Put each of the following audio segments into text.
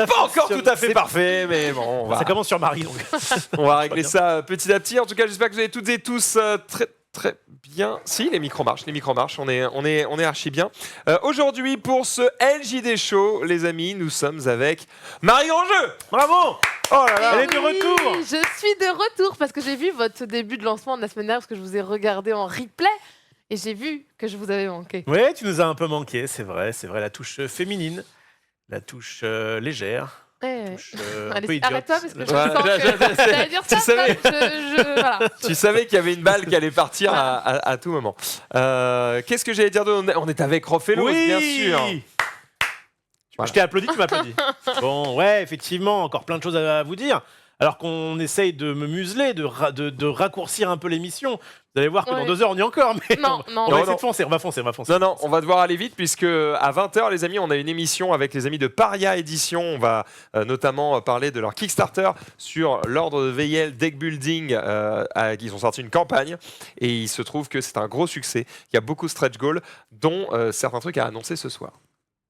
C'est pas encore tout à fait parfait, mais bon, Ça commence sur Marie, donc. on va régler ça petit à petit. En tout cas, j'espère que vous allez toutes et tous très bien. Si, les micros marchent, on est archi bien. Aujourd'hui, pour ce LJD Show, les amis, nous sommes avec Marie Grandjeu. Bravo. Oh là là. Elle est de retour. Je suis de retour parce que j'ai vu votre début de lancement de la semaine dernière parce que je vous ai regardé en replay et j'ai vu que je vous avais manqué. Oui, tu nous as un peu manqué, c'est vrai, la touche féminine, la touche légère. Ouais. Touche, un peu Allez, idiote. arrête-toi parce que je Ouais, sens que j'allais dire ça. Tu savais. Voilà. Tu savais qu'il y avait une balle qui allait partir à tout moment. Qu'est-ce que j'allais dire On est avec Rofelos, bien sûr. Voilà. Je t'ai applaudi, tu m'as applaudi. Bon, ouais, effectivement, encore plein de choses à vous dire. Alors qu'on essaye de me museler, de raccourcir un peu l'émission. Vous allez voir que dans 2 heures, on y est encore. Mais Non. on va essayer de foncer, on va foncer. Non, on va devoir aller vite puisque à 20h, les amis, on a une émission avec les amis de Paria Édition. On va notamment parler de leur Kickstarter sur l'ordre de VIL Deck Building. Ils ont sorti une campagne et il se trouve que c'est un gros succès. Il y a beaucoup de stretch goals, dont certains trucs à annoncer ce soir.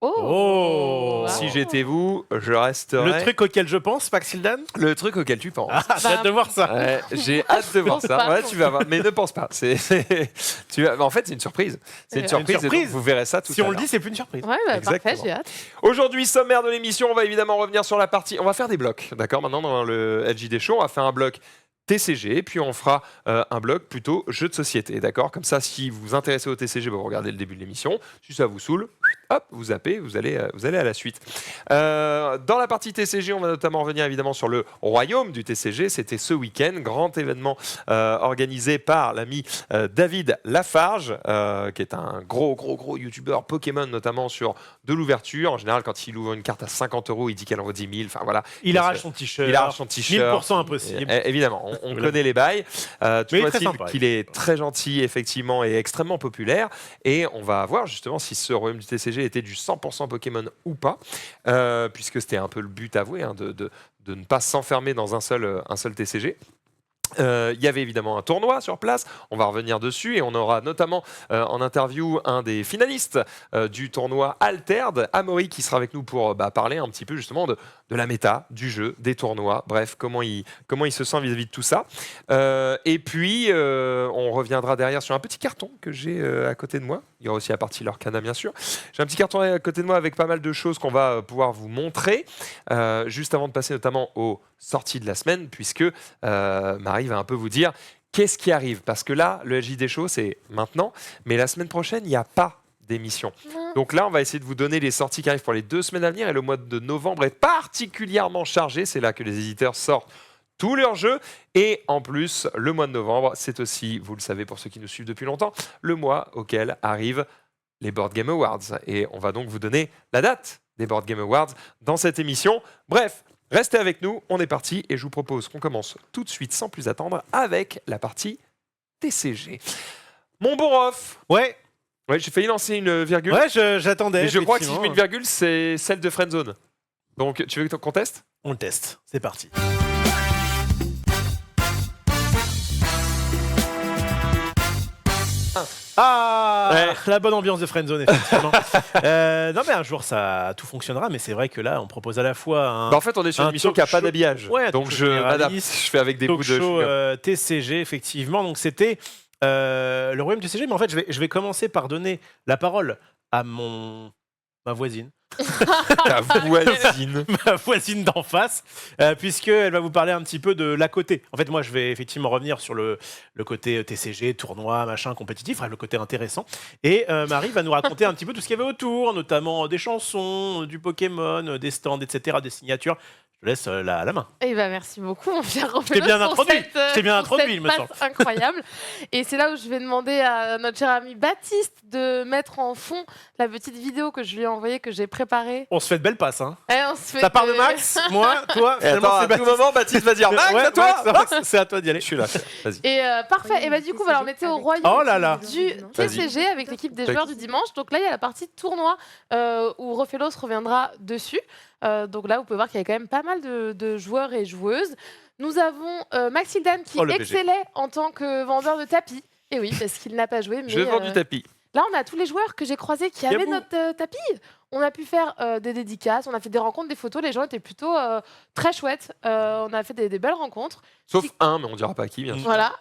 Oh. Si j'étais vous, je resterais... Le truc auquel je pense, Maxildan. Le truc auquel tu penses. J'ai hâte de voir ça. Ouais, j'ai hâte de voir ça. Pas, Ouais, tu vas voir, mais ne pense pas. En fait, c'est une surprise. C'est une surprise. Et donc, vous verrez ça tout à Si l'heure. on le dit, c'est plus une surprise. Ouais, bah, parfait, Exactement. j'ai hâte. Aujourd'hui, sommaire de l'émission, on va évidemment revenir sur la partie. On va faire des blocs, d'accord. Maintenant, dans le LJD Show, on va faire un bloc TCG, puis on fera un bloc plutôt jeu de société, d'accord. Comme ça, si vous vous intéressez au TCG, vous regardez le début de l'émission. Si ça vous saoule, hop, vous zappez, vous allez à la suite. Dans la partie TCG, on va notamment revenir évidemment sur le royaume du TCG. C'était ce week-end, grand événement organisé par l'ami David Lafarge, qui est un gros youtubeur Pokémon, notamment sur de l'ouverture. En général, quand il ouvre une carte à 50 €, il dit qu'elle en vaut 10 000. Enfin voilà. Il arrache son t-shirt. 1000% impossible. Évidemment, on connaît les bails. Toujours très est-il sympa, qu'il est très gentil, effectivement, et extrêmement populaire. Et on va voir justement si ce royaume du TCG était du 100% Pokémon ou pas, puisque c'était un peu le but avoué, hein, de ne pas s'enfermer dans un seul TCG. Il y avait évidemment un tournoi sur place, on va revenir dessus et on aura notamment en interview un des finalistes du tournoi Altered, Amaury, qui sera avec nous pour parler un petit peu justement de la méta, du jeu, des tournois, bref, comment il se sent vis-à-vis de tout ça. Et puis on reviendra derrière sur un petit carton que j'ai à côté de moi. Il y aura aussi la partie Lorcana, bien sûr. J'ai un petit carton à côté de moi avec pas mal de choses qu'on va pouvoir vous montrer, juste avant de passer notamment aux sorties de la semaine, puisque Marie va un peu vous dire qu'est-ce qui arrive. Parce que là, le LJD Show, c'est maintenant, mais la semaine prochaine, il n'y a pas d'émission. Donc là, on va essayer de vous donner les sorties qui arrivent pour les 2 semaines à venir, et le mois de novembre est particulièrement chargé. C'est là que les éditeurs sortent tous leurs jeux. Et en plus, le mois de novembre, c'est aussi, vous le savez pour ceux qui nous suivent depuis longtemps, le mois auquel arrivent les Board Game Awards. Et on va donc vous donner la date des Board Game Awards dans cette émission. Bref, restez avec nous, on est parti et je vous propose qu'on commence tout de suite sans plus attendre avec la partie TCG. Mon bon Rof. Ouais, J'ai failli lancer une virgule. ouais, j'attendais. Mais je crois que si je effectivement. mets une virgule, c'est celle de Friendzone. Donc, tu veux qu'on teste? On le teste, c'est parti. La bonne ambiance de Friendzone, effectivement. Non, mais un jour, tout fonctionnera, mais c'est vrai que là, on propose à la fois un. En fait, on est sur une émission qui n'a pas d'habillage. Ouais, donc, talk je show m'adapte. généraliste, Je fais avec des talk bouts de show chewing-gum. TCG, effectivement. Donc, c'était le royaume du TCG, mais en fait, je vais commencer par donner la parole à ma voisine. Ta voisine. Ma voisine d'en face, puisqu'elle va vous parler un petit peu de l'à côté. En fait, moi, je vais effectivement revenir sur le côté TCG, tournoi, machin, compétitif, le côté intéressant. Et Marie va nous raconter un petit peu tout ce qu'il y avait autour, notamment des chansons, du Pokémon, des stands, etc., des signatures. Je te laisse la main. Eh ben, merci beaucoup, mon cher Rofelos. Je t'ai bien pour introduit. cette, Je t'ai bien pour introduit, cette il me passe semble. incroyable. Et c'est là où je vais demander à notre cher ami Baptiste de mettre en fond la petite vidéo que je lui ai envoyée, que j'ai préparée. On se fait de belles passes. Hein. Et on se fait Ça part de Max, moi, toi. Et attends, à tout moment, Baptiste va dire Max, Ouais, à toi. Max, c'est à toi d'y aller. Je suis là. Vas-y. Et parfait. Et bah du coup, voilà, on était au royaume Oh là là. du TCG avec l'équipe des joueurs du dimanche. Donc là, il y a la partie tournoi où Rofelos reviendra dessus. Donc là, vous pouvez voir qu'il y a quand même pas mal de joueurs et joueuses. Nous avons Maxildan qui Oh, le BG. excellait en tant que vendeur de tapis. Et oui, parce qu'il n'a pas joué. Mais, Je vends du tapis. Là, on a tous les joueurs que j'ai croisés qui avaient Yabou. notre tapis. On a pu faire des dédicaces, on a fait des rencontres, des photos. Les gens étaient plutôt très chouettes. On a fait des belles rencontres. Sauf un, mais on dira pas qui, bien sûr. Voilà.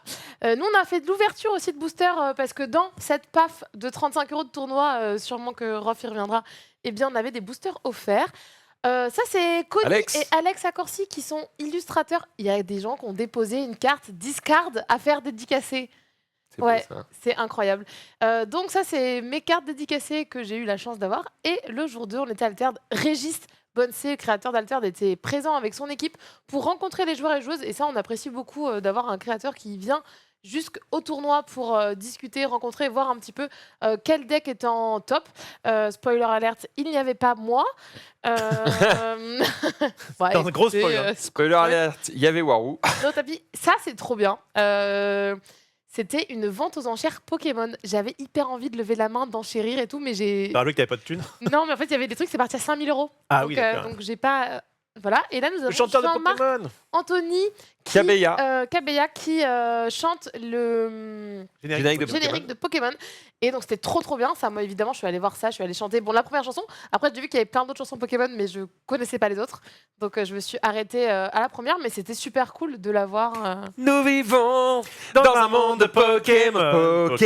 Nous, on a fait de l'ouverture aussi de booster parce que dans cette PAF de 35 € de tournoi, sûrement que Rof y reviendra, eh bien, on avait des boosters offerts. Ça, c'est Connie Alex. et Alex Accorsi qui sont illustrateurs. Il y a des gens qui ont déposé une carte discard à faire dédicacer. C'est beau, Ouais. ça. C'est incroyable. Donc ça, c'est mes cartes dédicacées que j'ai eu la chance d'avoir. Et le jour 2, on était à Altered. Régis Bonsé, créateur d'Altered, était présent avec son équipe pour rencontrer les joueurs et joueuses. Et ça, on apprécie beaucoup d'avoir un créateur qui vient jusqu'au tournoi pour discuter, rencontrer, voir un petit peu quel deck est en top. Spoiler alert, il n'y avait pas moi. Ouais, C'est un gros écoutez, spoiler. Spoiler alert, il y avait Warou. nos tapis, ça c'est trop bien. C'était une vente aux enchères Pokémon. J'avais hyper envie de lever la main, d'enchérir et tout, mais j'ai. T'as rappelé que t'avais pas de thunes. Non, mais en fait, il y avait des trucs, c'est parti à 5 000 €. Ah donc, oui, d'accord. donc j'ai pas. Voilà. Et là, nous avons Le chanteur de Jean-Marc Pokémon. Anthony qui, Kabeya. Kabeya, qui chante le Générique de générique de Pokémon. Et donc, c'était trop bien. Ça, moi, évidemment, je suis allée voir ça. Je suis allée chanter. Bon, la première chanson. Après, j'ai vu qu'il y avait plein d'autres chansons Pokémon, mais je connaissais pas les autres. Donc, je me suis arrêtée à la première. Mais c'était super cool de la voir. Nous vivons dans un monde de Pokémon.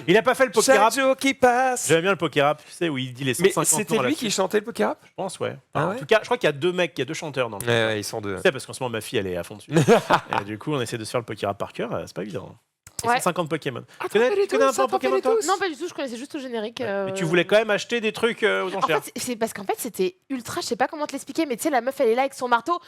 Il a pas fait le Pokérap. Chaque jour qui passe. J'aime bien le Pokérap, tu sais, où il dit les Mais 150 c'était noms à la lui suite. qui chantait le Pokérap. Je pense, ouais. Ah Enfin, ouais En tout cas, je crois qu'il y a deux mecs, il y a deux chanteurs dans le Ouais, ils sont deux. Tu sais, parce qu'en ce moment, ma fille, elle est à fond dessus. Et du coup, on essaie de se faire le Pokérap par cœur. C'est pas évident. Et Ouais. 150 Pokémon. Ah, Tu connais un peu un attends, Pokémon, les toi tous. Non, pas du tout. Je connaissais juste le générique. Mais tu voulais quand même acheter des trucs aux En enchères. fait, c'est parce qu'en fait, c'était ultra, je sais pas comment te l'expliquer, mais tu sais, la meuf, elle est là avec son marteau.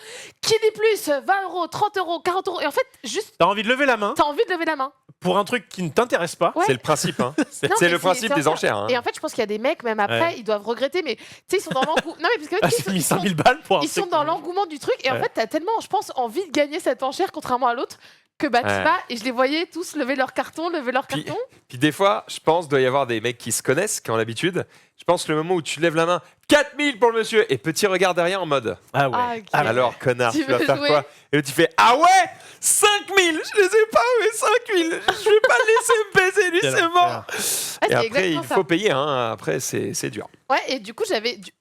Qui dit plus 20 €, 30 €, 40 €. Et en fait, juste, T'as envie de lever la main t'as envie de lever la main. pour un truc qui ne t'intéresse pas. Ouais. C'est le principe. Hein. Non, C'est mais le principe c'est des enchères. Hein. Et en fait, je pense qu'il y a des mecs, même après, Ouais. ils doivent regretter, mais tu sais, ils sont dans l'engouement. Non, mais parce que Ah, tu sais, j'ai mis ils sont- 5000 balles pour un ils sont truc. dans l'engouement du truc. Et en Ouais. fait, t'as tellement, je pense, envie de gagner cette enchère, contrairement à l'autre, que bah, tu Ouais. vas. Et je les voyais tous lever leur carton, lever leur Puis- carton. Puis des fois, je pense, doit y avoir des mecs qui se connaissent, qui ont l'habitude. Je pense le moment où tu lèves la main, 4000 pour le monsieur, et petit regard derrière en mode. Ah ouais. Ah, ok. Alors, connard, Tu tu vas veux faire jouer quoi? Et là, tu fais ah ouais, 5000, je les ai pas, mais 5000, je vais pas le laisser me baiser, lui, Quel c'est enfer. mort. Ouais, Et c'est après, exactement il ça. faut payer, hein. Après, c'est dur. Ouais, et du coup,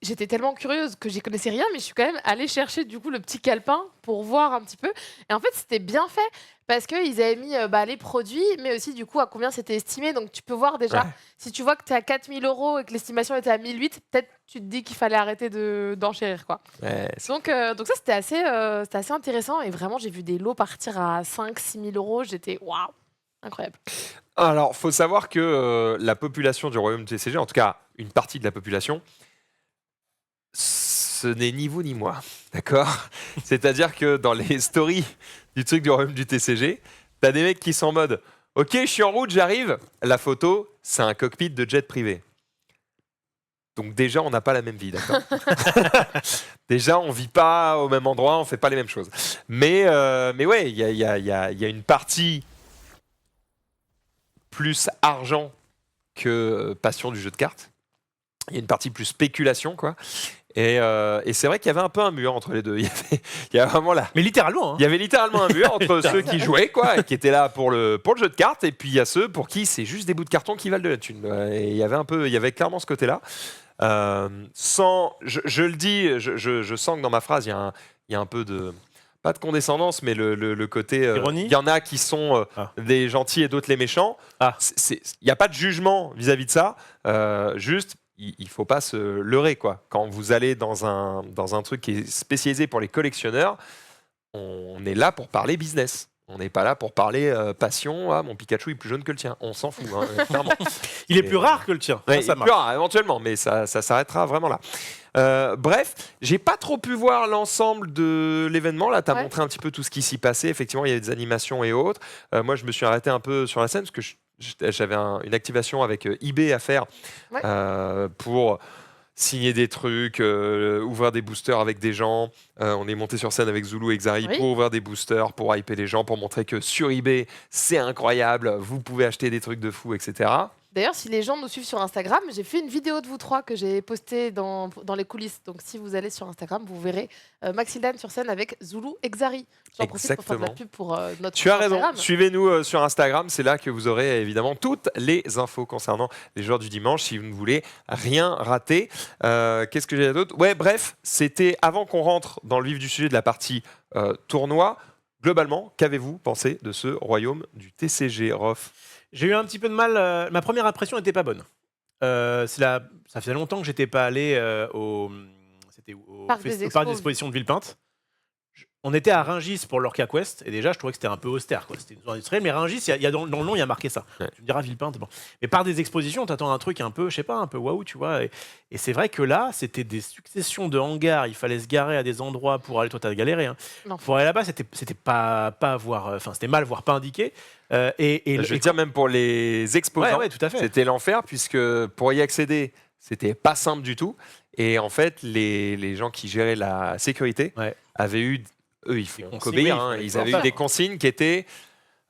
j'étais tellement curieuse que j'y connaissais rien, mais je suis quand même allée chercher du coup le petit calepin pour voir un petit peu. Et en fait, c'était bien fait parce qu'ils avaient mis les produits, mais aussi du coup à combien c'était estimé. Donc tu peux voir déjà, Ouais. si tu vois que tu es à 4 000 € et que l'estimation était à 1 800, peut-être tu te dis qu'il fallait arrêter d'enchérir, quoi. Ouais, Donc ça, c'était assez intéressant. Et vraiment, j'ai vu des lots partir à 5 000 6 000 €. J'étais waouh, incroyable. Alors, faut savoir que la population du royaume TCG, en tout cas une partie de la population, ce n'est ni vous ni moi, d'accord? C'est-à-dire que dans les stories du truc du royaume du TCG, t'as des mecs qui sont en mode « Ok, je suis en route, j'arrive ». La photo, c'est un cockpit de jet privé. Donc déjà, on n'a pas la même vie, d'accord? Déjà, on vit pas au même endroit, on fait pas les mêmes choses. Mais ouais, il y a une partie plus argent que passion du jeu de cartes. Il y a une partie plus spéculation, quoi. Et c'est vrai qu'il y avait un peu un mur entre les deux. Il y a vraiment là. Mais littéralement, hein. Il y avait littéralement un mur entre ceux qui jouaient, quoi, et qui étaient là pour le jeu de cartes, et puis il y a ceux pour qui c'est juste des bouts de carton qui valent de la thune. Et il y avait clairement ce côté-là. Je le dis, je sens que dans ma phrase, il y a un peu de. Pas de condescendance, mais le côté. Ironie. Il y en a qui sont des gentils et d'autres les méchants. Ah. Il n'y a pas de jugement vis-à-vis de ça. Juste, il ne faut pas se leurrer, quoi. Quand vous allez dans un truc qui est spécialisé pour les collectionneurs, on est là pour parler business. On n'est pas là pour parler passion. Ah, mon Pikachu est plus jaune que le tien. On s'en fout, hein, clairement. Il est plus rare que le tien. Ouais, Ça il marche. pleura, éventuellement, mais ça s'arrêtera vraiment là. Bref, j'ai pas trop pu voir l'ensemble de l'événement. Là, tu as Ouais. montré un petit peu tout ce qui s'y passait. Effectivement, il y avait des animations et autres. Moi, je me suis arrêté un peu sur la scène parce que j'avais une activation avec eBay à faire Ouais. pour signer des trucs, ouvrir des boosters avec des gens. On est monté sur scène avec Zulu et Xari Oui. pour ouvrir des boosters, pour hyper les gens, pour montrer que sur eBay, c'est incroyable, vous pouvez acheter des trucs de fou, etc. D'ailleurs, si les gens nous suivent sur Instagram, j'ai fait une vidéo de vous trois que j'ai postée dans les coulisses. Donc, si vous allez sur Instagram, vous verrez Maxildan sur scène avec Zulu Exari. J'en profite pour faire de la pub pour notre Tu as raison. Instagram. Suivez-nous sur Instagram. C'est là que vous aurez évidemment toutes les infos concernant les joueurs du dimanche si vous ne voulez rien rater. Qu'est-ce que j'ai d'autre? Ouais, bref, c'était avant qu'on rentre dans le vif du sujet de la partie tournoi. Globalement, qu'avez-vous pensé de ce royaume du TCG, Rof? J'ai eu un petit peu de mal. Ma première impression n'était pas bonne. Ça faisait longtemps que j'étais pas allé au Parc des parc Expos. d'exposition de Villepinte. On était à Rungis pour l'Orca Quest et déjà je trouvais que c'était un peu austère, quoi. C'était une zone industrielle, mais Rungis, il y a dans le nom il y a marqué ça. Ouais. Tu me diras Villepinte, bon. Mais par des expositions, t'attends un truc un peu, je sais pas, un peu waouh, tu vois. Et c'est vrai que là, c'était des successions de hangars. Il fallait se garer à des endroits pour aller. Toi, t'as galéré. Hein. Non. Pour aller là-bas, c'était pas voir, enfin c'était mal, voire pas indiqué. Je veux dire, même pour les exposants, ouais, tout à fait. c'était l'enfer, puisque pour y accéder, c'était pas simple du tout. Et en fait, les gens qui géraient la sécurité Ouais. avaient eu, eux, ils font consignes, qu'obéir, oui, hein, il ils faut avaient faire. eu des consignes qui étaient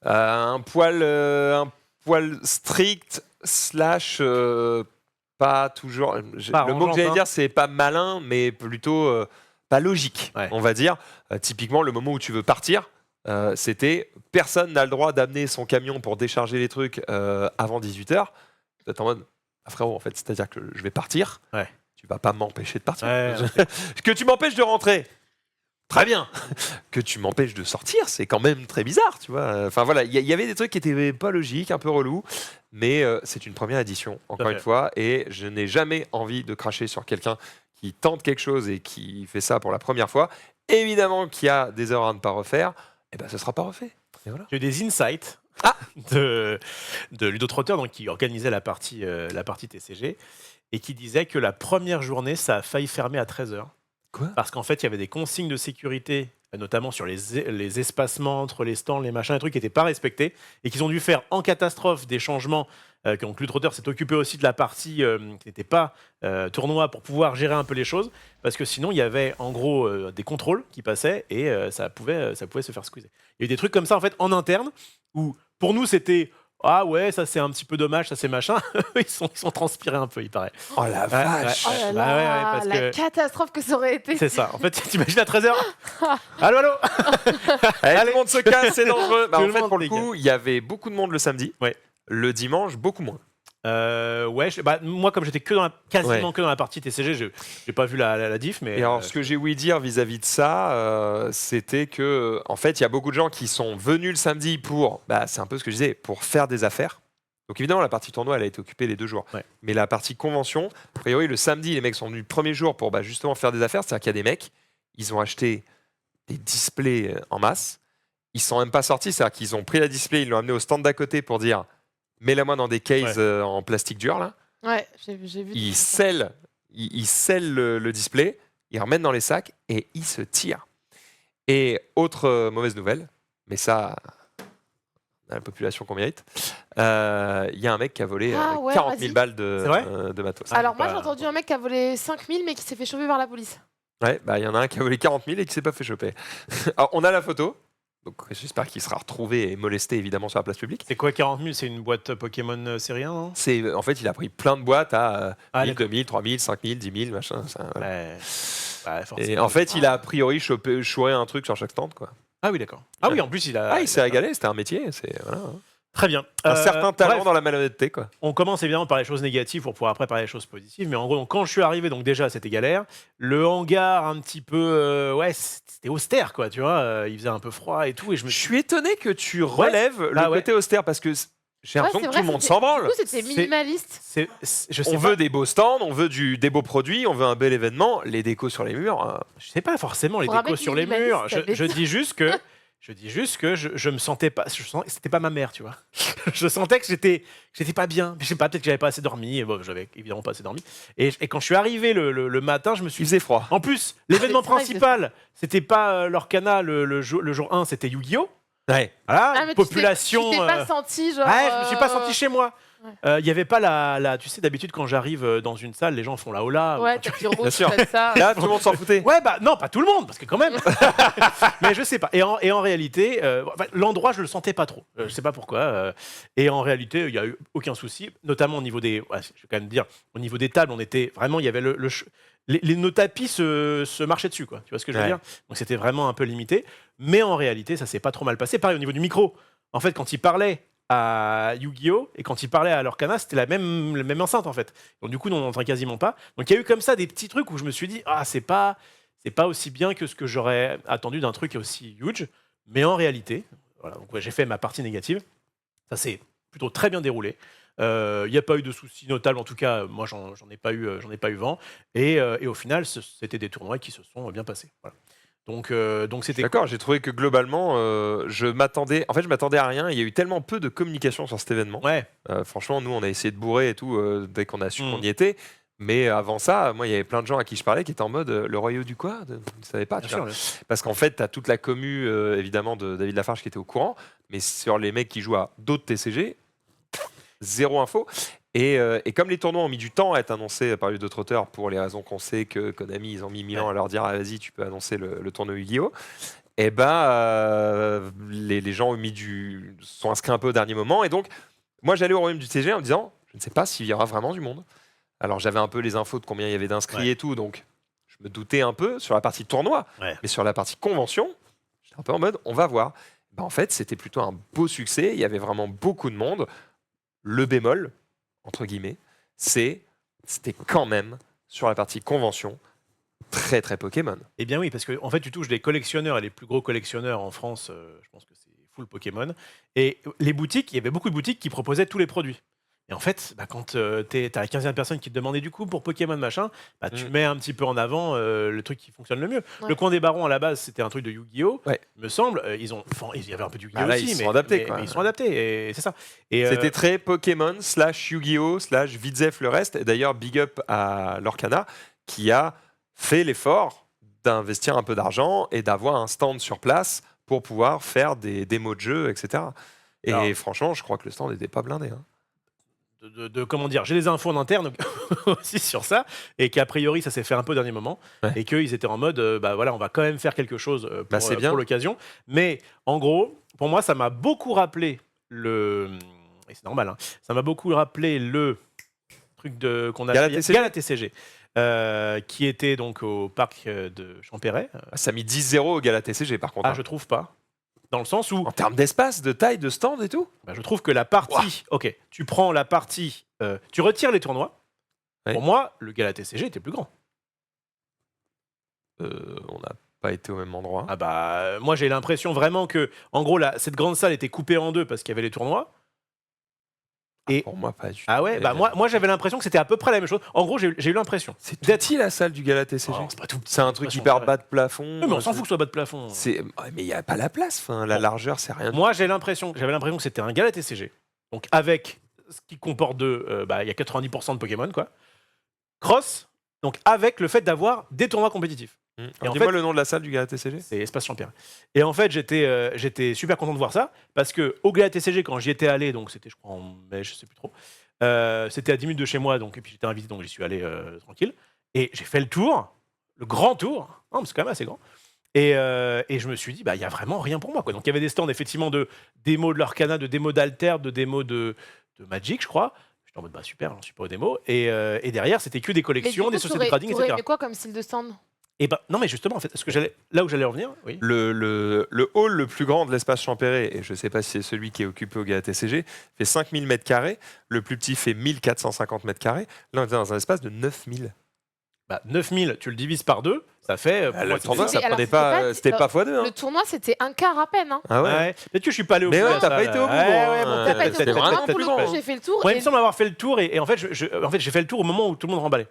un poil strict, slash pas toujours. Pas Le mot que arrangeant, j'allais hein. dire, c'est pas malin, mais plutôt pas logique, Ouais. on va dire. Typiquement, le moment où tu veux partir, c'était personne n'a le droit d'amener son camion pour décharger les trucs avant 18h. Tu es en mode, ah, frérot, en fait, c'est-à-dire que je vais partir, Ouais. tu vas pas m'empêcher de partir. Ouais, Que tu m'empêches de rentrer, très bien. Que tu m'empêches de sortir, c'est quand même très bizarre, tu vois. Enfin voilà, il y avait des trucs qui étaient pas logiques, un peu relous, mais c'est une première édition, encore fait. une fois, et je n'ai jamais envie de cracher sur quelqu'un qui tente quelque chose et qui fait ça pour la première fois. Évidemment qu'il y a des erreurs à ne pas refaire, et ben ce sera pas refait. Et voilà. J'ai eu des insights de Ludo Trotter, donc, qui organisait la partie TCG, et qui disait que la première journée, ça a failli fermer à 13h. Quoi? Parce qu'en fait, il y avait des consignes de sécurité, notamment sur les espacements entre les stands, les machins, les trucs qui n'étaient pas respectés, et qu'ils ont dû faire en catastrophe des changements. Donc Ludo Trotter s'est occupé aussi de la partie qui n'était pas tournoi pour pouvoir gérer un peu les choses, parce que sinon, il y avait en gros des contrôles qui passaient, et ça pouvait se faire squeezer. Il y a eu des trucs comme ça, en fait, en interne, où pour nous, c'était ah ouais, ça c'est un petit peu dommage, ça c'est machin. ils sont transpirés un peu, il paraît. Oh la vache. Oh là Bah là, ouais, parce la que- catastrophe que ça aurait été. C'est ça. En fait, t'imagines à 13h. Allô, allô. Allez, tout le monde se casse, c'est dangereux. Bah, Tout en le fait, monde pour le dégage. coup, il y avait beaucoup de monde le samedi. Ouais. Le dimanche, beaucoup moins. Ouais, moi, comme j'étais quasiment que dans la partie TCG, j'ai pas vu la diff, mais. Et alors, ce que j'ai ouï dire vis-à-vis de ça, c'était que, en fait, il y a beaucoup de gens qui sont venus le samedi pour, c'est un peu ce que je disais, pour faire des affaires. Donc évidemment, la partie tournoi, elle a été occupée les 2 jours. Ouais. Mais la partie convention, a priori, le samedi, les mecs sont venus le premier jour pour justement faire des affaires. C'est-à-dire qu'il y a des mecs, ils ont acheté des displays en masse. Ils sont même pas sortis, c'est-à-dire qu'ils ont pris la display, ils l'ont amené au stand d'à côté pour dire, mets-la moi dans des cases en plastique dur là. Ouais, j'ai vu. Ils scellent le display, ils remettent dans les sacs et ils se tirent. Et autre mauvaise nouvelle, mais ça, on a la population qu'on mérite, il y a un mec qui a volé Ah ouais, 40 000 vas-y. balles C'est vrai de matos. Ah, Alors moi bah, j'ai entendu un mec qui a volé 5000 mais qui s'est fait choper par la police. Ouais, il y en a un qui a volé 40 000 et qui s'est pas fait choper. Alors, on a la photo, donc j'espère qu'il sera retrouvé et molesté évidemment sur la place publique. C'est quoi 40 000? C'est une boîte Pokémon série 1, non? En fait, il a pris plein de boîtes à 1000, d'accord. 2000, 3000, 5000, 10 000, machin. Ça, voilà. Ouais. Ouais, Et forcément. en fait, il a a priori chouré un truc sur chaque stand, quoi. Ah oui, d'accord. Ah oui, en plus, il a. Ah, il s'est régalé, c'était un métier. Voilà. Très bien. Un certain talent bref. dans la malhonnêteté, quoi. On commence évidemment par les choses négatives pour pouvoir après parler des choses positives. Mais en gros, donc, quand je suis arrivé, donc déjà c'était galère. Le hangar un petit peu, ouais, c'était austère quoi, tu vois. Il faisait un peu froid et tout. Et je me Je suis. suis étonné que tu relèves le Ah ouais. côté austère parce que j'ai l'impression que tout le monde s'en branle. Du coup c'était minimaliste. Je sais On pas, veut des beaux stands, on veut des beaux produits, on veut un bel événement. Les décos sur les murs. je sais pas forcément les Pour un décos mec sur les minimaliste, murs. t'avais- Je dis juste que. Je dis juste que je me sentais pas. Je sentais que c'était pas ma mère, tu vois. Je sentais que j'étais pas bien. Je sais pas, peut-être que j'avais pas assez dormi. Et bon, j'avais évidemment pas assez dormi. Et quand je suis arrivé le matin, je me suis Il faisait froid. En plus, l'événement C'est vrai que principal, c'était pas l'Orcana le jour 1, c'était Yu-Gi-Oh! Ouais. Voilà, Ah, mais population. Tu t'es pas senti genre. Ouais, je me suis pas senti chez moi. Ouais. Il y avait pas tu sais, d'habitude quand j'arrive dans une salle, les gens font la hola. Ouais, tapis rouge, sûr. comme ça. Là, tout le monde s'en foutait. Ouais, bah non, pas tout le monde, parce que quand même. Mais je sais pas. Et en réalité, l'endroit, je le sentais pas trop. Je sais pas pourquoi. Et en réalité, il y a eu aucun souci, notamment au niveau des. Ouais, je vais quand même dire, au niveau des tables, on était vraiment, il y avait nos tapis se marchaient dessus, quoi. Tu vois ce que je veux Ouais. dire? Donc c'était vraiment un peu limité. Mais en réalité, ça s'est pas trop mal passé. Pareil au niveau du micro. En fait, quand ils parlaient à Yu-Gi-Oh! Et quand ils parlaient à Lorcana, c'était la même enceinte en fait. Donc du coup, on n'entendait quasiment pas. Donc il y a eu comme ça des petits trucs où je me suis dit, ah, c'est pas aussi bien que ce que j'aurais attendu d'un truc aussi huge. Mais en réalité, voilà, donc ouais, j'ai fait ma partie négative. Ça s'est plutôt très bien déroulé. Il n'y a pas eu de soucis notables, en tout cas, moi j'en ai pas eu vent. Et au final, c'était des tournois qui se sont bien passés. Voilà. Donc c'était D'accord, j'ai trouvé que globalement, je m'attendais à rien. Il y a eu tellement peu de communication sur cet événement. ouais. Franchement, nous, on a essayé de bourrer et tout dès qu'on a su Mm. qu'on y était. Mais avant ça, moi, il y avait plein de gens à qui je parlais qui étaient en mode le royaume du quoi Vous ne savez pas, Bien tu vois. sûr, bien sûr. Parce qu'en fait, tu as toute la commu, évidemment, de David Lafarge qui était au courant. Mais sur les mecs qui jouent à d'autres TCG, zéro info. Et comme les tournois ont mis du temps à être annoncés par les d'autres auteurs, pour les raisons qu'on sait que Konami, ils ont mis 1000 ans à leur dire ah, vas-y, tu peux annoncer le tournoi Yu-Gi-Oh! Et ben, les gens sont inscrits un peu au dernier moment. Et donc, moi, j'allais au royaume du TCG en me disant je ne sais pas s'il y aura vraiment du monde. Alors, j'avais un peu les infos de combien il y avait d'inscrits Ouais. et tout. Donc, je me doutais un peu sur la partie tournoi. Ouais. Mais sur la partie convention, j'étais un peu en mode on va voir. Ben, en fait, c'était plutôt un beau succès. Il y avait vraiment beaucoup de monde. Le bémol, entre guillemets, c'était quand même sur la partie convention très très Pokémon. Eh bien oui, parce que en fait, tu touches les collectionneurs et les plus gros collectionneurs en France. Je pense que c'est full Pokémon. Et les boutiques, il y avait beaucoup de boutiques qui proposaient tous les produits. Et en fait, quand t'as la 15e personne qui te demandait du coup pour Pokémon machin, tu Mm. mets un petit peu en avant le truc qui fonctionne le mieux. Ouais. Le coin des barons à la base, c'était un truc de Yu-Gi-Oh! Ouais. Il me semble. Il y avait un peu de Yu-Gi-Oh! Ah là, aussi, ils se mais, sont adaptés, mais- quoi. mais ils sont adaptés, et c'est ça. Et, C'était très Pokémon / Yu-Gi-Oh! / Vidzef le reste. Et d'ailleurs, big up à Lorcana qui a fait l'effort d'investir un peu d'argent et d'avoir un stand sur place pour pouvoir faire des démos de jeux, etc. Et Alors- franchement, je crois que le stand n'était pas blindé. Hein. comment dire, j'ai des infos en interne aussi sur ça, et qu'a priori ça s'est fait un peu au dernier moment, Ouais. et qu'ils étaient en mode, voilà, on va quand même faire quelque chose c'est bien. pour l'occasion. Mais en gros, pour moi, ça m'a beaucoup rappelé et c'est normal, hein, ça m'a beaucoup rappelé le truc qu'on a Gala fait, TCG. Gala TCG, qui était donc au parc de Champéret. Ça a mis 10-0 au Gala TCG par contre. Ah, hein. je trouve pas. Dans le sens où En termes d'espace, de taille, de stand et tout. je trouve que la partie. Ok, tu prends la partie. Tu retires les tournois. Ouais. Pour moi, le Gala TCG était plus grand. On n'a pas été au même endroit. Ah bah, moi j'ai l'impression vraiment que, en gros, cette grande salle était coupée en deux parce qu'il y avait les tournois. Et Pour moi, pas du tout. ah ouais, bah moi j'avais l'impression que c'était à peu près la même chose. En gros, j'ai eu l'impression. C'est petit la salle du Gala TCG. Oh, c'est pas tout. C'est un truc façon, hyper ouais. bas de plafond. Oui, mais on s'en fout que ce soit bas de plafond. Mais il n'y a pas la place. Enfin, la Bon. largeur, c'est rien. Moi j'avais l'impression que c'était un Gala TCG. Donc avec ce qui comporte il y a 90% de Pokémon quoi. Cross, donc avec le fait d'avoir des tournois compétitifs. Alors, en dis-moi fait- le nom de la salle du Gala TCG. C'est Espace Champierre. Et en fait, j'étais super content de voir ça, parce que au Gala TCG, quand j'y étais allé, donc c'était je crois en mai, je sais plus trop, c'était à 10 minutes de chez moi, donc, et puis j'étais invité, donc j'y suis allé tranquille. Et j'ai fait le tour, le grand tour, hein, c'est quand même assez grand. Et je me suis dit, il y a vraiment rien pour moi, quoi. Donc il y avait des stands effectivement de démos de l'Arcana, de démos d'Alter, de démos de Magic, je crois. J'étais en mode, super, j'en suis pas aux démos. Et derrière, c'était que des collections, des sociétés de trading, etc. Mais quoi comme style de stand? Et non, mais justement, en fait, là où j'allais revenir, oui. Le hall le plus grand de l'espace Champéret, et je ne sais pas si c'est celui qui est occupé au Gala TCG, fait 5000 m². Le plus petit fait 1450 m². Là, on est dans un espace de 9000. 9000, tu le divises par deux, ça fait. pour Le moi, tournoi, c'est- ça alors, prenait c'était pas, pas- c'était pas x2. Hein. Le tournoi, c'était un quart à peine. Hein. Ah ouais. Ouais. Peut-être que je suis pas allé au Mais bout. ouais, de t'as ça, pas là. été au bout, Ouais, hein. ouais, bon, T'as T'as peut-être, pas été au peut-être, courant. vraiment Moi, peut-être, pour le peut-être. coup, j'ai fait le tour. Ouais, il et- me semble avoir fait le tour et en fait, en fait j'ai fait le tour au moment où tout le monde remballait.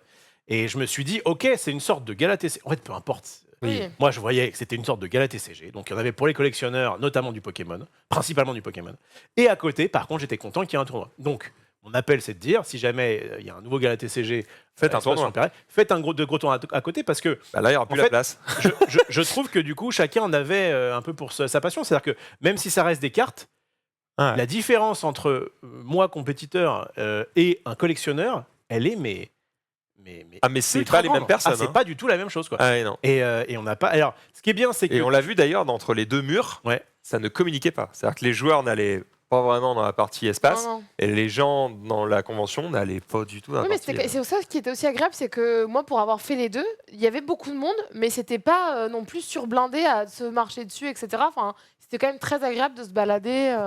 Et je me suis dit, ok, c'est une sorte de Gala TCG. En fait, peu importe. Oui. Moi, je voyais que c'était une sorte de Gala TCG. Donc, il y en avait pour les collectionneurs, notamment du Pokémon, principalement du Pokémon. Et à côté, par contre, j'étais content qu'il y ait un tournoi. Donc, mon appel, c'est de dire, si jamais il y a un nouveau gala TCG, Faites un tournoi. faites un gros tournoi à côté, parce que Bah là, il n'y aura plus En la fait, place. je trouve que du coup, chacun en avait un peu pour sa passion. C'est-à-dire que même si ça reste des cartes, Ouais. la différence entre moi, compétiteur, et un collectionneur, elle est Ah, mais c'est ultra pas les mêmes grande. personnes. Ah, c'est hein. pas du tout la même chose, quoi. Ah, ouais, non. Et on n'a pas. Alors, ce qui est bien, c'est que Et on l'a vu d'ailleurs, entre les deux murs, Ouais. ça ne communiquait pas. C'est-à-dire que les joueurs n'allaient pas vraiment dans la partie espace, Non, non. et les gens dans la convention n'allaient pas du tout dans la Oui, mais partie... c'est ça qui était aussi agréable, c'est que moi, pour avoir fait les deux, il y avait beaucoup de monde, mais c'était pas non plus surblindé à se marcher dessus, etc. Enfin, c'était quand même très agréable de se balader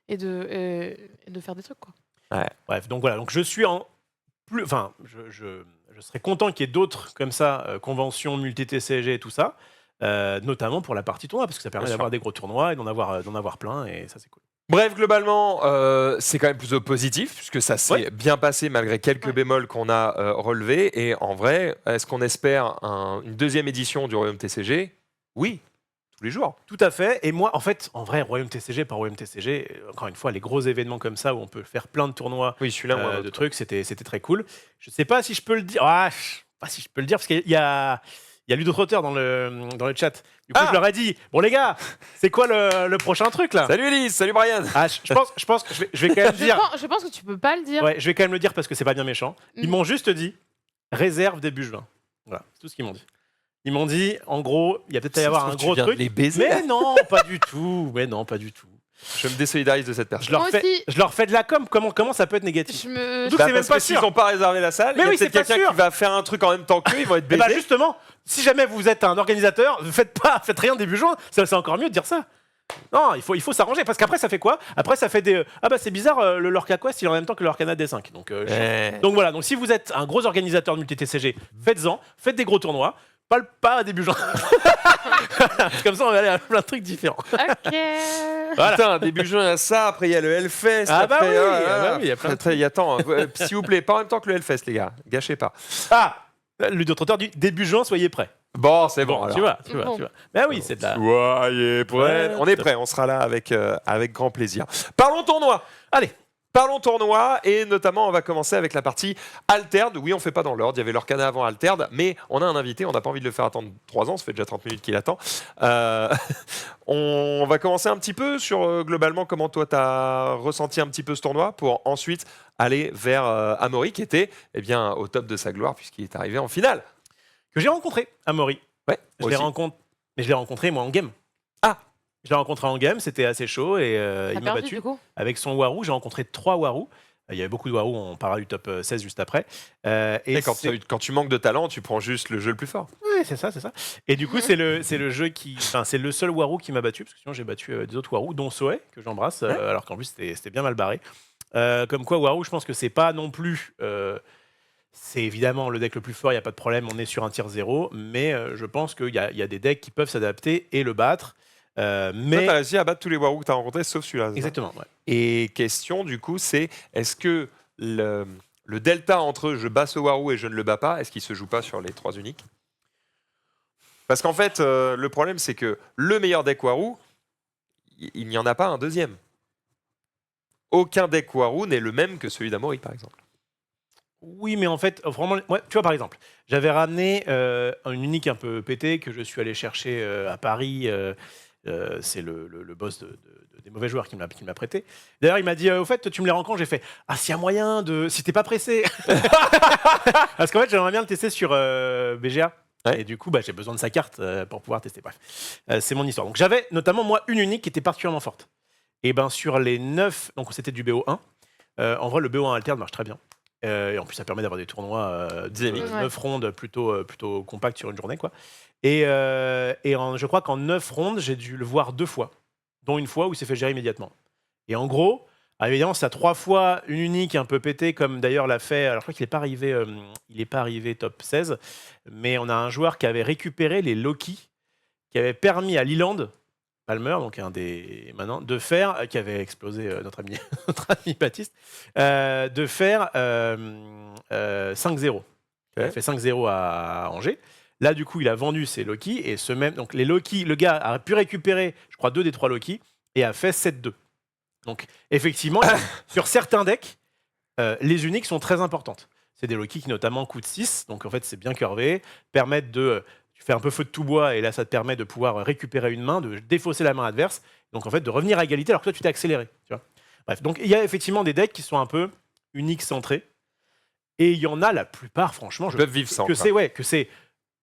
et de faire des trucs, quoi. Bref, donc voilà. Donc je suis en plus. Enfin, je serais content qu'il y ait d'autres comme ça, conventions, multi-TCG et tout ça, notamment pour la partie tournoi, parce que ça permet Bien d'avoir sûr. des gros tournois et d'en avoir plein, et ça, c'est cool. Bref, globalement, c'est quand même plutôt positif, puisque ça s'est bien passé malgré quelques Ouais. bémols qu'on a relevés. Et en vrai, est-ce qu'on espère une deuxième édition du Royaume TCG? Oui, tous les jours. Tout à fait. Et moi, en fait, en vrai, Royaume TCG par Royaume TCG, encore une fois, les gros événements comme ça où on peut faire plein de tournois, Oui, celui-là, moi, de trucs, c'était très cool. Je sais pas si je peux le dire. Je sais pas si je peux le dire, parce qu'il y a Ludotrotter dans le chat. Du coup, Ah je leur ai dit, bon les gars, c'est quoi le prochain truc là? Salut Elise, salut Brian. Je pense que je vais quand même dire. Je pense que tu peux pas le dire. Ouais, je vais quand même le dire parce que c'est pas bien méchant. Ils Mm. m'ont juste dit réserve début juin. Voilà, c'est tout ce qu'ils m'ont dit. Ils m'ont dit, en gros, il y a peut-être à y avoir un gros truc. Les baiser. Mais non, pas du tout. Mais non, pas du tout. Je me désolidarise de cette personne. Je leur fais de la com. Comment ça peut être négatif? Je me... Surtout que Bah, c'est même parce pas que s'ils sûr. n'ont pas réservé la salle, Mais il y a oui, peut-être c'est pas quelqu'un sûr. qui va faire un truc en même temps qu'eux, ils vont être Eh baisés. ben justement, si jamais vous êtes un organisateur, faites rien début juin. C'est encore mieux de dire ça. Non, il faut s'arranger, parce qu'après ça fait quoi? Après ça fait des c'est bizarre, le Lorca Quest il est en même temps que le Lorcana D5. Donc voilà, donc si vous êtes un gros organisateur de multi-TCG, faites-en, faites des gros tournois, pas début juin. Comme ça on va aller à plein de trucs différents. Ok. Voilà. Putain, début juin, il y a ça, après il y a le Hellfest. Ah bah après, oui, là, ah bah oui, il y a plein de après, il y a tant. S'il vous plaît, pas en même temps que le Hellfest, les gars. Gâchez pas. Ludotrotter dit début juin, soyez prêts. Bon, c'est bon. Bon, alors. tu vois. Bon. Mais oui, c'est de la... Soyez prêts. Ouais, On est prêts, on sera là avec grand plaisir. Parlons tournoi. Allez. Parlons tournoi, et notamment on va commencer avec la partie Altered. Oui, on fait pas dans l'ordre, il y avait l'Orcana avant Altered, mais on a un invité, on n'a pas envie de le faire attendre 3 ans, ça fait déjà 30 minutes qu'il attend. On va commencer un petit peu sur globalement comment toi tu as ressenti un petit peu ce tournoi, pour ensuite aller vers Amaury qui était au top de sa gloire puisqu'il est arrivé en finale. Que j'ai rencontré, Amaury. Ouais, Je l'ai rencontré moi en game. Ah. Je l'ai rencontré en game, c'était assez chaud, et T'as il m'a perdu, battu. du coup. Avec son Warou, j'ai rencontré 3 Warou. Il y avait beaucoup de Warou, on parlera du top 16 juste après. Et quand tu manques de talent, tu prends juste le jeu le plus fort. Ouais, c'est ça. Et du coup, c'est le jeu c'est le seul Warou qui m'a battu, parce que sinon j'ai battu des autres Warou, dont Soe, que j'embrasse, alors qu'en plus c'était bien mal barré. Comme quoi, Warou, je pense que c'est pas non plus... c'est évidemment le deck le plus fort, il n'y a pas de problème, on est sur un tier 0, mais je pense qu'il y a des decks qui peuvent s'adapter et le battre. Mais tu as réussi à battre tous les Warou que tu as rencontrés, sauf celui-là. Exactement, ouais. Et question, du coup, c'est est-ce que le delta entre je bats ce Warou et je ne le bats pas, est-ce qu'il se joue pas sur les 3 uniques? Parce qu'en fait, le problème, c'est que le meilleur deck Warou, il n'y en a pas un deuxième. Aucun deck Warou n'est le même que celui d'Amaury, par exemple. Oui, mais en fait, vraiment, tu vois, par exemple, j'avais ramené une unique un peu pété que je suis allé chercher à Paris. C'est le boss des mauvais joueurs qui me l'a prêté. D'ailleurs, il m'a dit, au fait, tu me les rends quand? J'ai fait, s'il y a moyen de... Si t'es pas pressé. Parce qu'en fait, j'aimerais bien le tester sur BGA. Ouais. Et du coup, j'ai besoin de sa carte pour pouvoir tester. Bref, c'est mon histoire. Donc j'avais notamment, moi, une unique qui était particulièrement forte. Et sur les 9, donc c'était du BO1. En vrai, le BO1 Altered marche très bien. Et en plus, ça permet d'avoir des tournois Dynamiques. 9 rondes plutôt compacts sur une journée, quoi. Et je crois qu'en 9 rondes, j'ai dû le voir 2 fois, dont une fois où il s'est fait gérer immédiatement. Et en gros, évidemment, ça 3 fois une unique un peu pétée, comme d'ailleurs l'a fait. Alors, je crois qu'il n'est pas arrivé top 16, mais on a un joueur qui avait récupéré les Loki, qui avait permis à Leland Palmer, donc un des maintenant, de faire, qui avait explosé notre ami Baptiste, de faire 5-0. Il a fait 5-0 à Angers. Là, du coup, il a vendu ses Loki, et donc les Loki, le gars a pu récupérer, je crois, 2 des 3 Loki, et a fait 7-2. Donc, effectivement, sur certains decks, les uniques sont très importantes. C'est des low-kicks qui notamment coûtent 6, donc en fait c'est bien curvé, permettent de... Tu fais un peu feu de tout bois et là ça te permet de pouvoir récupérer une main, de défausser la main adverse, donc en fait de revenir à égalité alors que toi tu t'es accéléré. Tu vois. Bref, donc il y a effectivement des decks qui sont un peu uniques centrés, et il y en a la plupart, franchement, Ils peuvent vivre sans. que c'est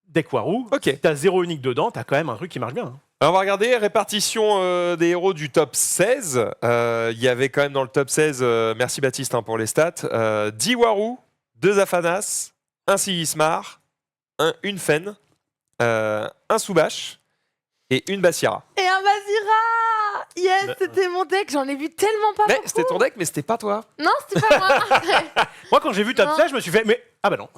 deck Waru. Ok. Si t'as 0 unique dedans, t'as quand même un truc qui marche bien. Hein. Alors, on va regarder répartition des héros du top 16. Il y avait quand même dans le top 16, merci Baptiste pour les stats, 10 Waru, 2 Afanas, 1 Sigismar, une Fen, un Soubash et une Bassira. Et un Basira. Yes, c'était mon deck. J'en ai vu tellement pas Mais beaucoup. c'était ton deck, mais c'était pas toi. Non, c'était pas moi. Moi, quand j'ai vu top Non. 16, je me suis fait, mais ah bah non.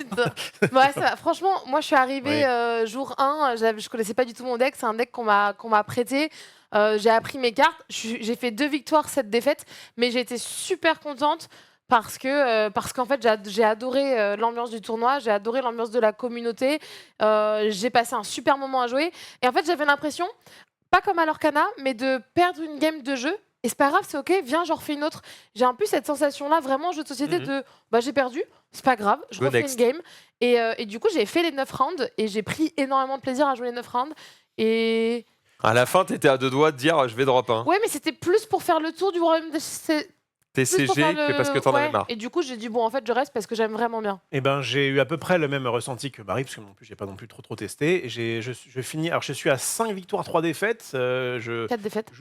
Ouais, ça va. Franchement, moi je suis arrivée jour 1, je connaissais pas du tout mon deck, c'est un deck qu'on m'a prêté. J'ai appris mes cartes, j'ai fait 2 victoires, 7 défaites, mais j'ai été super contente parce qu'en fait j'ai adoré l'ambiance du tournoi, j'ai adoré l'ambiance de la communauté, j'ai passé un super moment à jouer. Et en fait j'avais l'impression, pas comme à l'Orcana, mais de perdre une game de jeu. Et c'est pas grave, c'est ok, viens, j'en refais une autre. J'ai un peu cette sensation-là, vraiment, jeu de société, de bah, j'ai perdu, c'est pas grave, je Go refais next. une game. Et du coup, j'ai fait les 9 rounds et j'ai pris énormément de plaisir à jouer les 9 rounds. Et À la fin, t'étais à 2 doigts de dire je vais drop 1. ouais, mais c'était plus pour faire le tour du royaume de TCG que parce que t'en avais marre. Et du coup, j'ai dit, bon, en fait, je reste parce que j'aime vraiment bien. Eh ben, j'ai eu à peu près le même ressenti que Marie, parce que non plus, j'ai pas non plus trop testé. Et je finis, alors je suis à 5 victoires, 3 défaites. 4 défaites.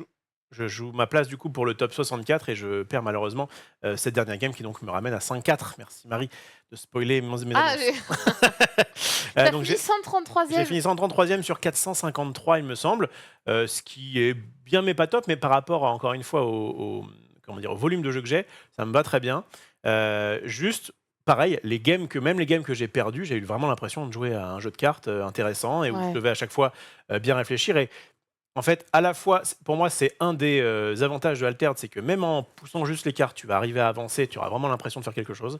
Je joue ma place du coup pour le top 64 et je perds malheureusement cette dernière game qui donc me ramène à 5-4. Merci Marie de spoiler mes Ah, annonces. t'as Donc fini j'ai 133e. fini 133e sur 453 il me semble, ce qui est bien mais pas top, mais par rapport encore une fois comment dire, au volume de jeu que j'ai, ça me va très bien. Juste pareil, même les games que j'ai perdus, j'ai eu vraiment l'impression de jouer à un jeu de cartes intéressant et où je devais à chaque fois bien réfléchir. Et en fait, à la fois, pour moi, c'est un des avantages de Altered, c'est que même en poussant juste les cartes, tu vas arriver à avancer, tu auras vraiment l'impression de faire quelque chose.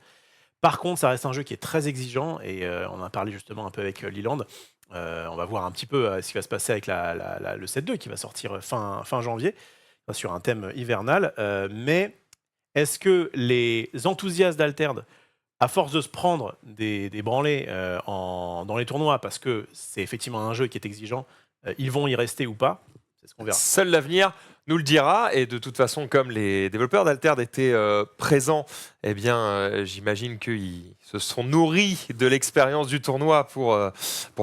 Par contre, ça reste un jeu qui est très exigeant, et on a parlé justement un peu avec Leland. On va voir un petit peu ce qui va se passer avec le set 2 qui va sortir fin janvier, sur un thème hivernal. Mais est-ce que les enthousiastes d'Altered, à force de se prendre des branlées dans les tournois, parce que c'est effectivement un jeu qui est exigeant, ils vont y rester ou pas? C'est ce qu'on verra. Seul l'avenir nous le dira. Et de toute façon, comme les développeurs d'Altered étaient présents, eh bien, j'imagine qu'ils se sont nourris de l'expérience du tournoi pour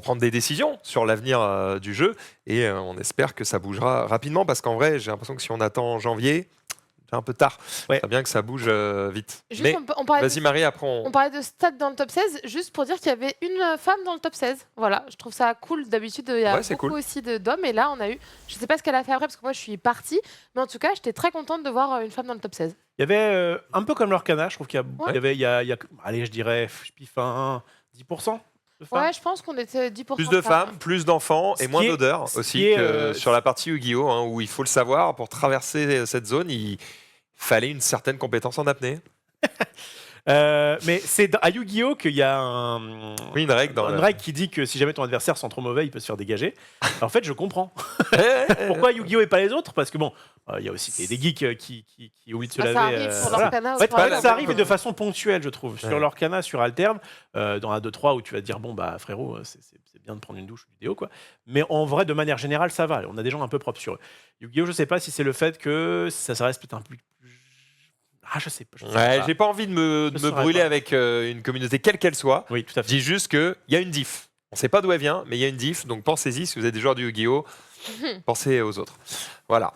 prendre des décisions sur l'avenir du jeu. Et on espère que ça bougera rapidement, parce qu'en vrai, j'ai l'impression que si on attend janvier, c'est un peu tard. Ouais. C'est bien que ça bouge vite. Juste, Mais on parlait vas-y Marie, après on parlait de stats dans le top 16, juste pour dire qu'il y avait une femme dans le top 16. Voilà, je trouve ça cool. D'habitude, il y a Ouais, c'est beaucoup cool. aussi d'hommes. Et là, on a eu. Je sais pas ce qu'elle a fait après, parce que moi, je suis partie. Mais en tout cas, j'étais très contente de voir une femme dans le top 16. Il y avait un peu comme l'Orcana, je trouve qu'il y a, Ouais. il y a, allez, je dirais, je piffe 10% de femmes. Ouais, je pense qu'on était 10%. Plus de femmes, plus d'enfants et Ce moins qui est- d'odeurs ce aussi qui est, que sur la partie Yu-Gi-Oh! Où il faut le savoir, pour traverser cette zone, il fallait une certaine compétence en apnée. Mais c'est à Yu-Gi-Oh! Qu'il y a Oui, une règle dans une le- règle qui dit que si jamais ton adversaire sent trop mauvais, il peut se faire dégager. En fait, je comprends. Pourquoi Yu-Gi-Oh! Et pas les autres? Parce que bon, il y a aussi des geeks qui oublient de se Bah, laver. ça arrive pour voilà. l'Orcana. En fait, autrement. ça arrive de façon ponctuelle, je trouve. Ouais. Sur l'Orcana, sur Altered, dans la 2-3 où tu vas te dire, bon, bah frérot, c'est bien de prendre une douche vidéo, quoi. Mais en vrai, de manière générale, ça va. On a des gens un peu propres sur eux. Yu-Gi-Oh! Je sais pas si c'est le fait que ça reste peut-être un peu plus. Ah, je sais pas. Ouais, j'ai pas envie de me Je saurais brûler pas. avec une communauté quelle qu'elle soit. Oui, tout à Je fait. dis juste qu'il y a une diff. On sait pas d'où elle vient, mais il y a une diff. Donc pensez-y, si vous êtes des joueurs du Yu-Gi-Oh! Pensez aux autres. Voilà.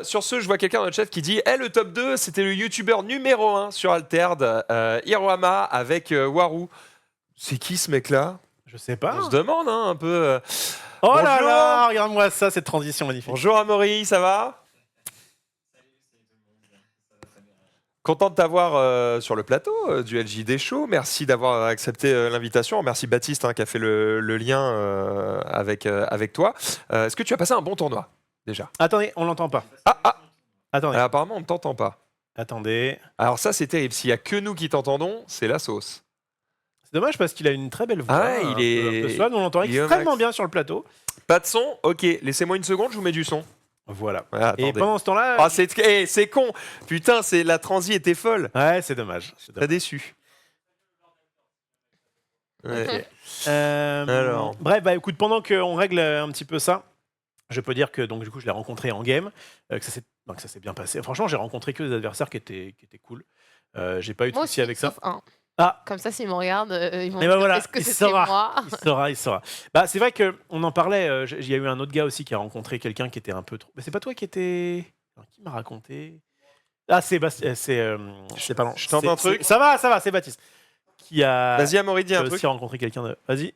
Sur ce, je vois quelqu'un dans le chat qui dit le top 2, c'était le youtubeur numéro 1 sur Altered, Hirohama avec Waru. C'est qui ce mec-là? Je sais pas. On se demande un peu. Oh là Bonjour. là, regarde-moi ça, cette transition magnifique. Bonjour Amaury, ça va? Content de t'avoir sur le plateau du LJD Show. Merci d'avoir accepté l'invitation. Merci Baptiste qui a fait le lien avec toi. Est-ce que tu as passé un bon tournoi déjà? Attendez, on l'entend pas. Attendez, Apparemment, on ne t'entend pas. attendez. Alors ça, c'est terrible. S'il n'y a que nous qui t'entendons, c'est la sauce. C'est dommage parce qu'il a une très belle voix. Ah ouais, un il peu- est- un peu suave, on l'entend il est au extrêmement max. bien sur le plateau. Pas de son? Ok, laissez-moi une seconde, je vous mets du son. Voilà. Ouais, Et attendez. pendant ce temps-là, Ah, c'est con. Putain, la transi était folle. ouais, c'est dommage. T'as déçu. Ouais. Ok. Alors. Bref, bah écoute, pendant qu'on règle un petit peu ça, je peux dire que donc du coup je l'ai rencontré en game, que ça s'est bien passé. Franchement, j'ai rencontré que des adversaires qui étaient cool. J'ai pas eu de Moi soucis aussi, avec ça. sauf un. Ah, Comme ça, s'ils me regardent, ils vont et me bah dire, voilà, est-ce que il c'était saura. moi? Il saura. Bah c'est vrai que on en parlait. Il y a eu un autre gars aussi qui a rencontré quelqu'un qui était un peu trop. Mais c'est pas toi qui était. Alors, qui m'a raconté? Ah, c'est Bastien. C'est pas Je tente un truc. Ça va, c'est Baptiste. Qui a Vas-y, Amaury, dis un truc. aussi rencontré quelqu'un de. Vas-y.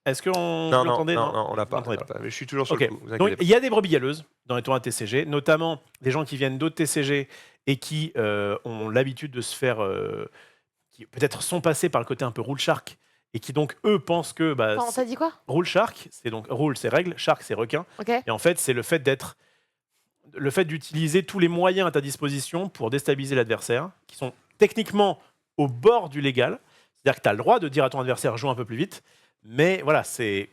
Est-ce qu'on Non, l'entendait? on l'a pas. l'entendait on l'a pas. Mais je suis toujours sur Ok. le coup. Vous Donc, inquiétez pas. il y a des brebis galeuses dans les tournois TCG, notamment des gens qui viennent d'autres TCG et qui ont l'habitude de se faire. Qui peut-être sont passés par le côté un peu rule shark et qui donc, eux, pensent que. Bah, Attends, t'as dit quoi? rule shark, c'est donc. Rule, c'est règle, shark, c'est requin. Ok. Et en fait, c'est le fait d'être. Le fait d'utiliser tous les moyens à ta disposition pour déstabiliser l'adversaire, qui sont techniquement au bord du légal. C'est-à-dire que tu as le droit de dire à ton adversaire joue un peu plus vite, mais voilà, si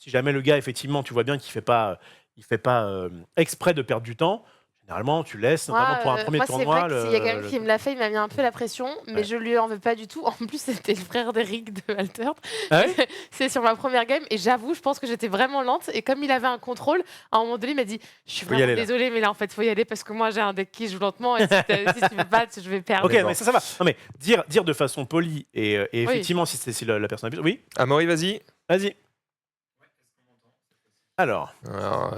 jamais le gars, effectivement, tu vois bien qu'il fait pas exprès de perdre du temps, généralement, tu laisses, notamment pour un premier moi, tournoi. c'est vrai qu'il y a quelqu'un qui me l'a fait, il m'a mis un peu la pression, mais Ouais. je lui en veux pas du tout. En plus, c'était le frère d'Eric de Altered. Ah ouais C'est sur ma première game, et j'avoue, je pense que j'étais vraiment lente. Et comme il avait un contrôle, à un moment donné, il m'a dit je suis Faut y vraiment aller, là. désolée, mais là, en fait, faut y aller parce que moi, j'ai un deck qui joue lentement, et si tu veux pas, je vais perdre. Ok, mais ça va. Non, mais dire de façon polie et effectivement, si la personne abuse. Oui, Amaury, vas-y. vas-y. Alors,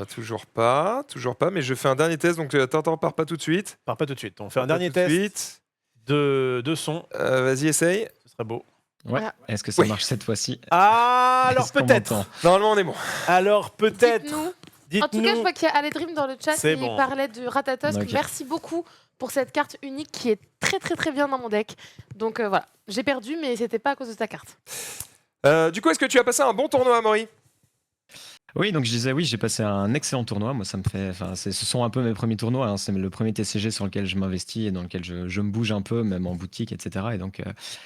Toujours pas, mais je fais un dernier test, donc attends, pars pas tout de suite. pars pas tout de suite. On fait un Pas dernier tout de test suite. de son. Vas-y, essaye. Ce serait beau. Ouais. Ah. Est-ce que ça Oui. marche cette fois-ci? Ah, alors Est-ce qu'on peut-être. m'entend Normalement, on est bon. Alors peut-être. Dites-nous. En tout cas, je Dites-nous. vois qu'il y a Aledrim dans le chat C'est qui bon. parlait de Ratatosk. Ok. Merci beaucoup pour cette carte unique qui est très très très bien dans mon deck. Donc voilà, j'ai perdu, mais c'était pas à cause de ta carte. Du coup, est-ce que tu as passé un bon tournoi, Amaury? Oui, donc je disais oui, j'ai passé un excellent tournoi. Moi, ça me fait. Enfin, ce sont un peu mes premiers tournois. Hein. C'est le premier TCG sur lequel je m'investis et dans lequel je me bouge un peu, même en boutique, etc. Et donc,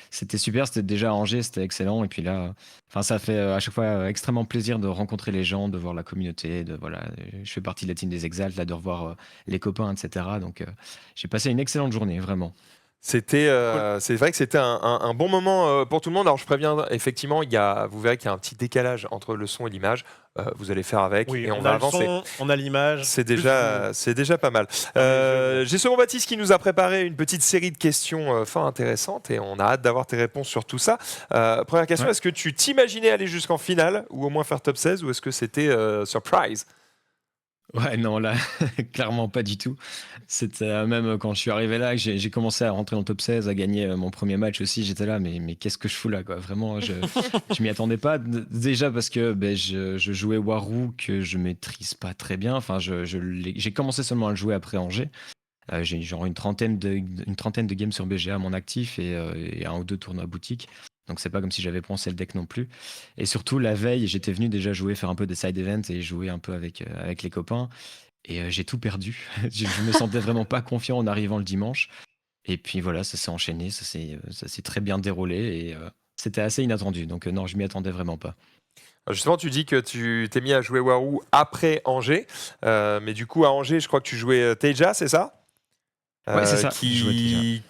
c'était super. C'était déjà à Angers, c'était excellent. Et puis là, enfin, ça fait à chaque fois extrêmement plaisir de rencontrer les gens, de voir la communauté. Voilà, je fais partie de la team des Exaltes, là, de revoir les copains, etc. Donc, j'ai passé une excellente journée, vraiment. C'est vrai que c'était un bon moment pour tout le monde. Alors je préviens, effectivement, vous verrez qu'il y a un petit décalage entre le son et l'image. Vous allez faire avec Oui, et on on va a le avancer. son, on a l'image. C'est déjà pas mal. J'ai Second Baptiste qui nous a préparé une petite série de questions fort intéressantes et on a hâte d'avoir tes réponses sur tout ça. Première question, Ouais. est-ce que tu t'imaginais aller jusqu'en finale ou au moins faire top 16 ou est-ce que c'était surprise? Ouais, non, là, clairement pas du tout. C'était même quand je suis arrivé là, que j'ai commencé à rentrer dans le top 16, à gagner mon premier match aussi. J'étais là, mais qu'est-ce que je fous là, quoi. Vraiment, je m'y attendais pas. Déjà parce que je jouais Warou que je maîtrise pas très bien. Enfin, j'ai commencé seulement à le jouer après Angers. J'ai genre une trentaine de games sur BGA à mon actif et un ou deux tournois boutique. Donc c'est pas comme si j'avais pensé le deck non plus. Et surtout la veille, j'étais venu déjà jouer, faire un peu des side events et jouer un peu avec les copains. Et j'ai tout perdu. Je me sentais vraiment pas confiant en arrivant le dimanche. Et puis voilà, ça s'est enchaîné, ça s'est très bien déroulé et c'était assez inattendu. Donc non, je m'y attendais vraiment pas. Justement, tu dis que tu t'es mis à jouer Warou après Angers, mais du coup à Angers, je crois que tu jouais Teja, c'est ça? Ouais, c'est ça, je jouais Teja.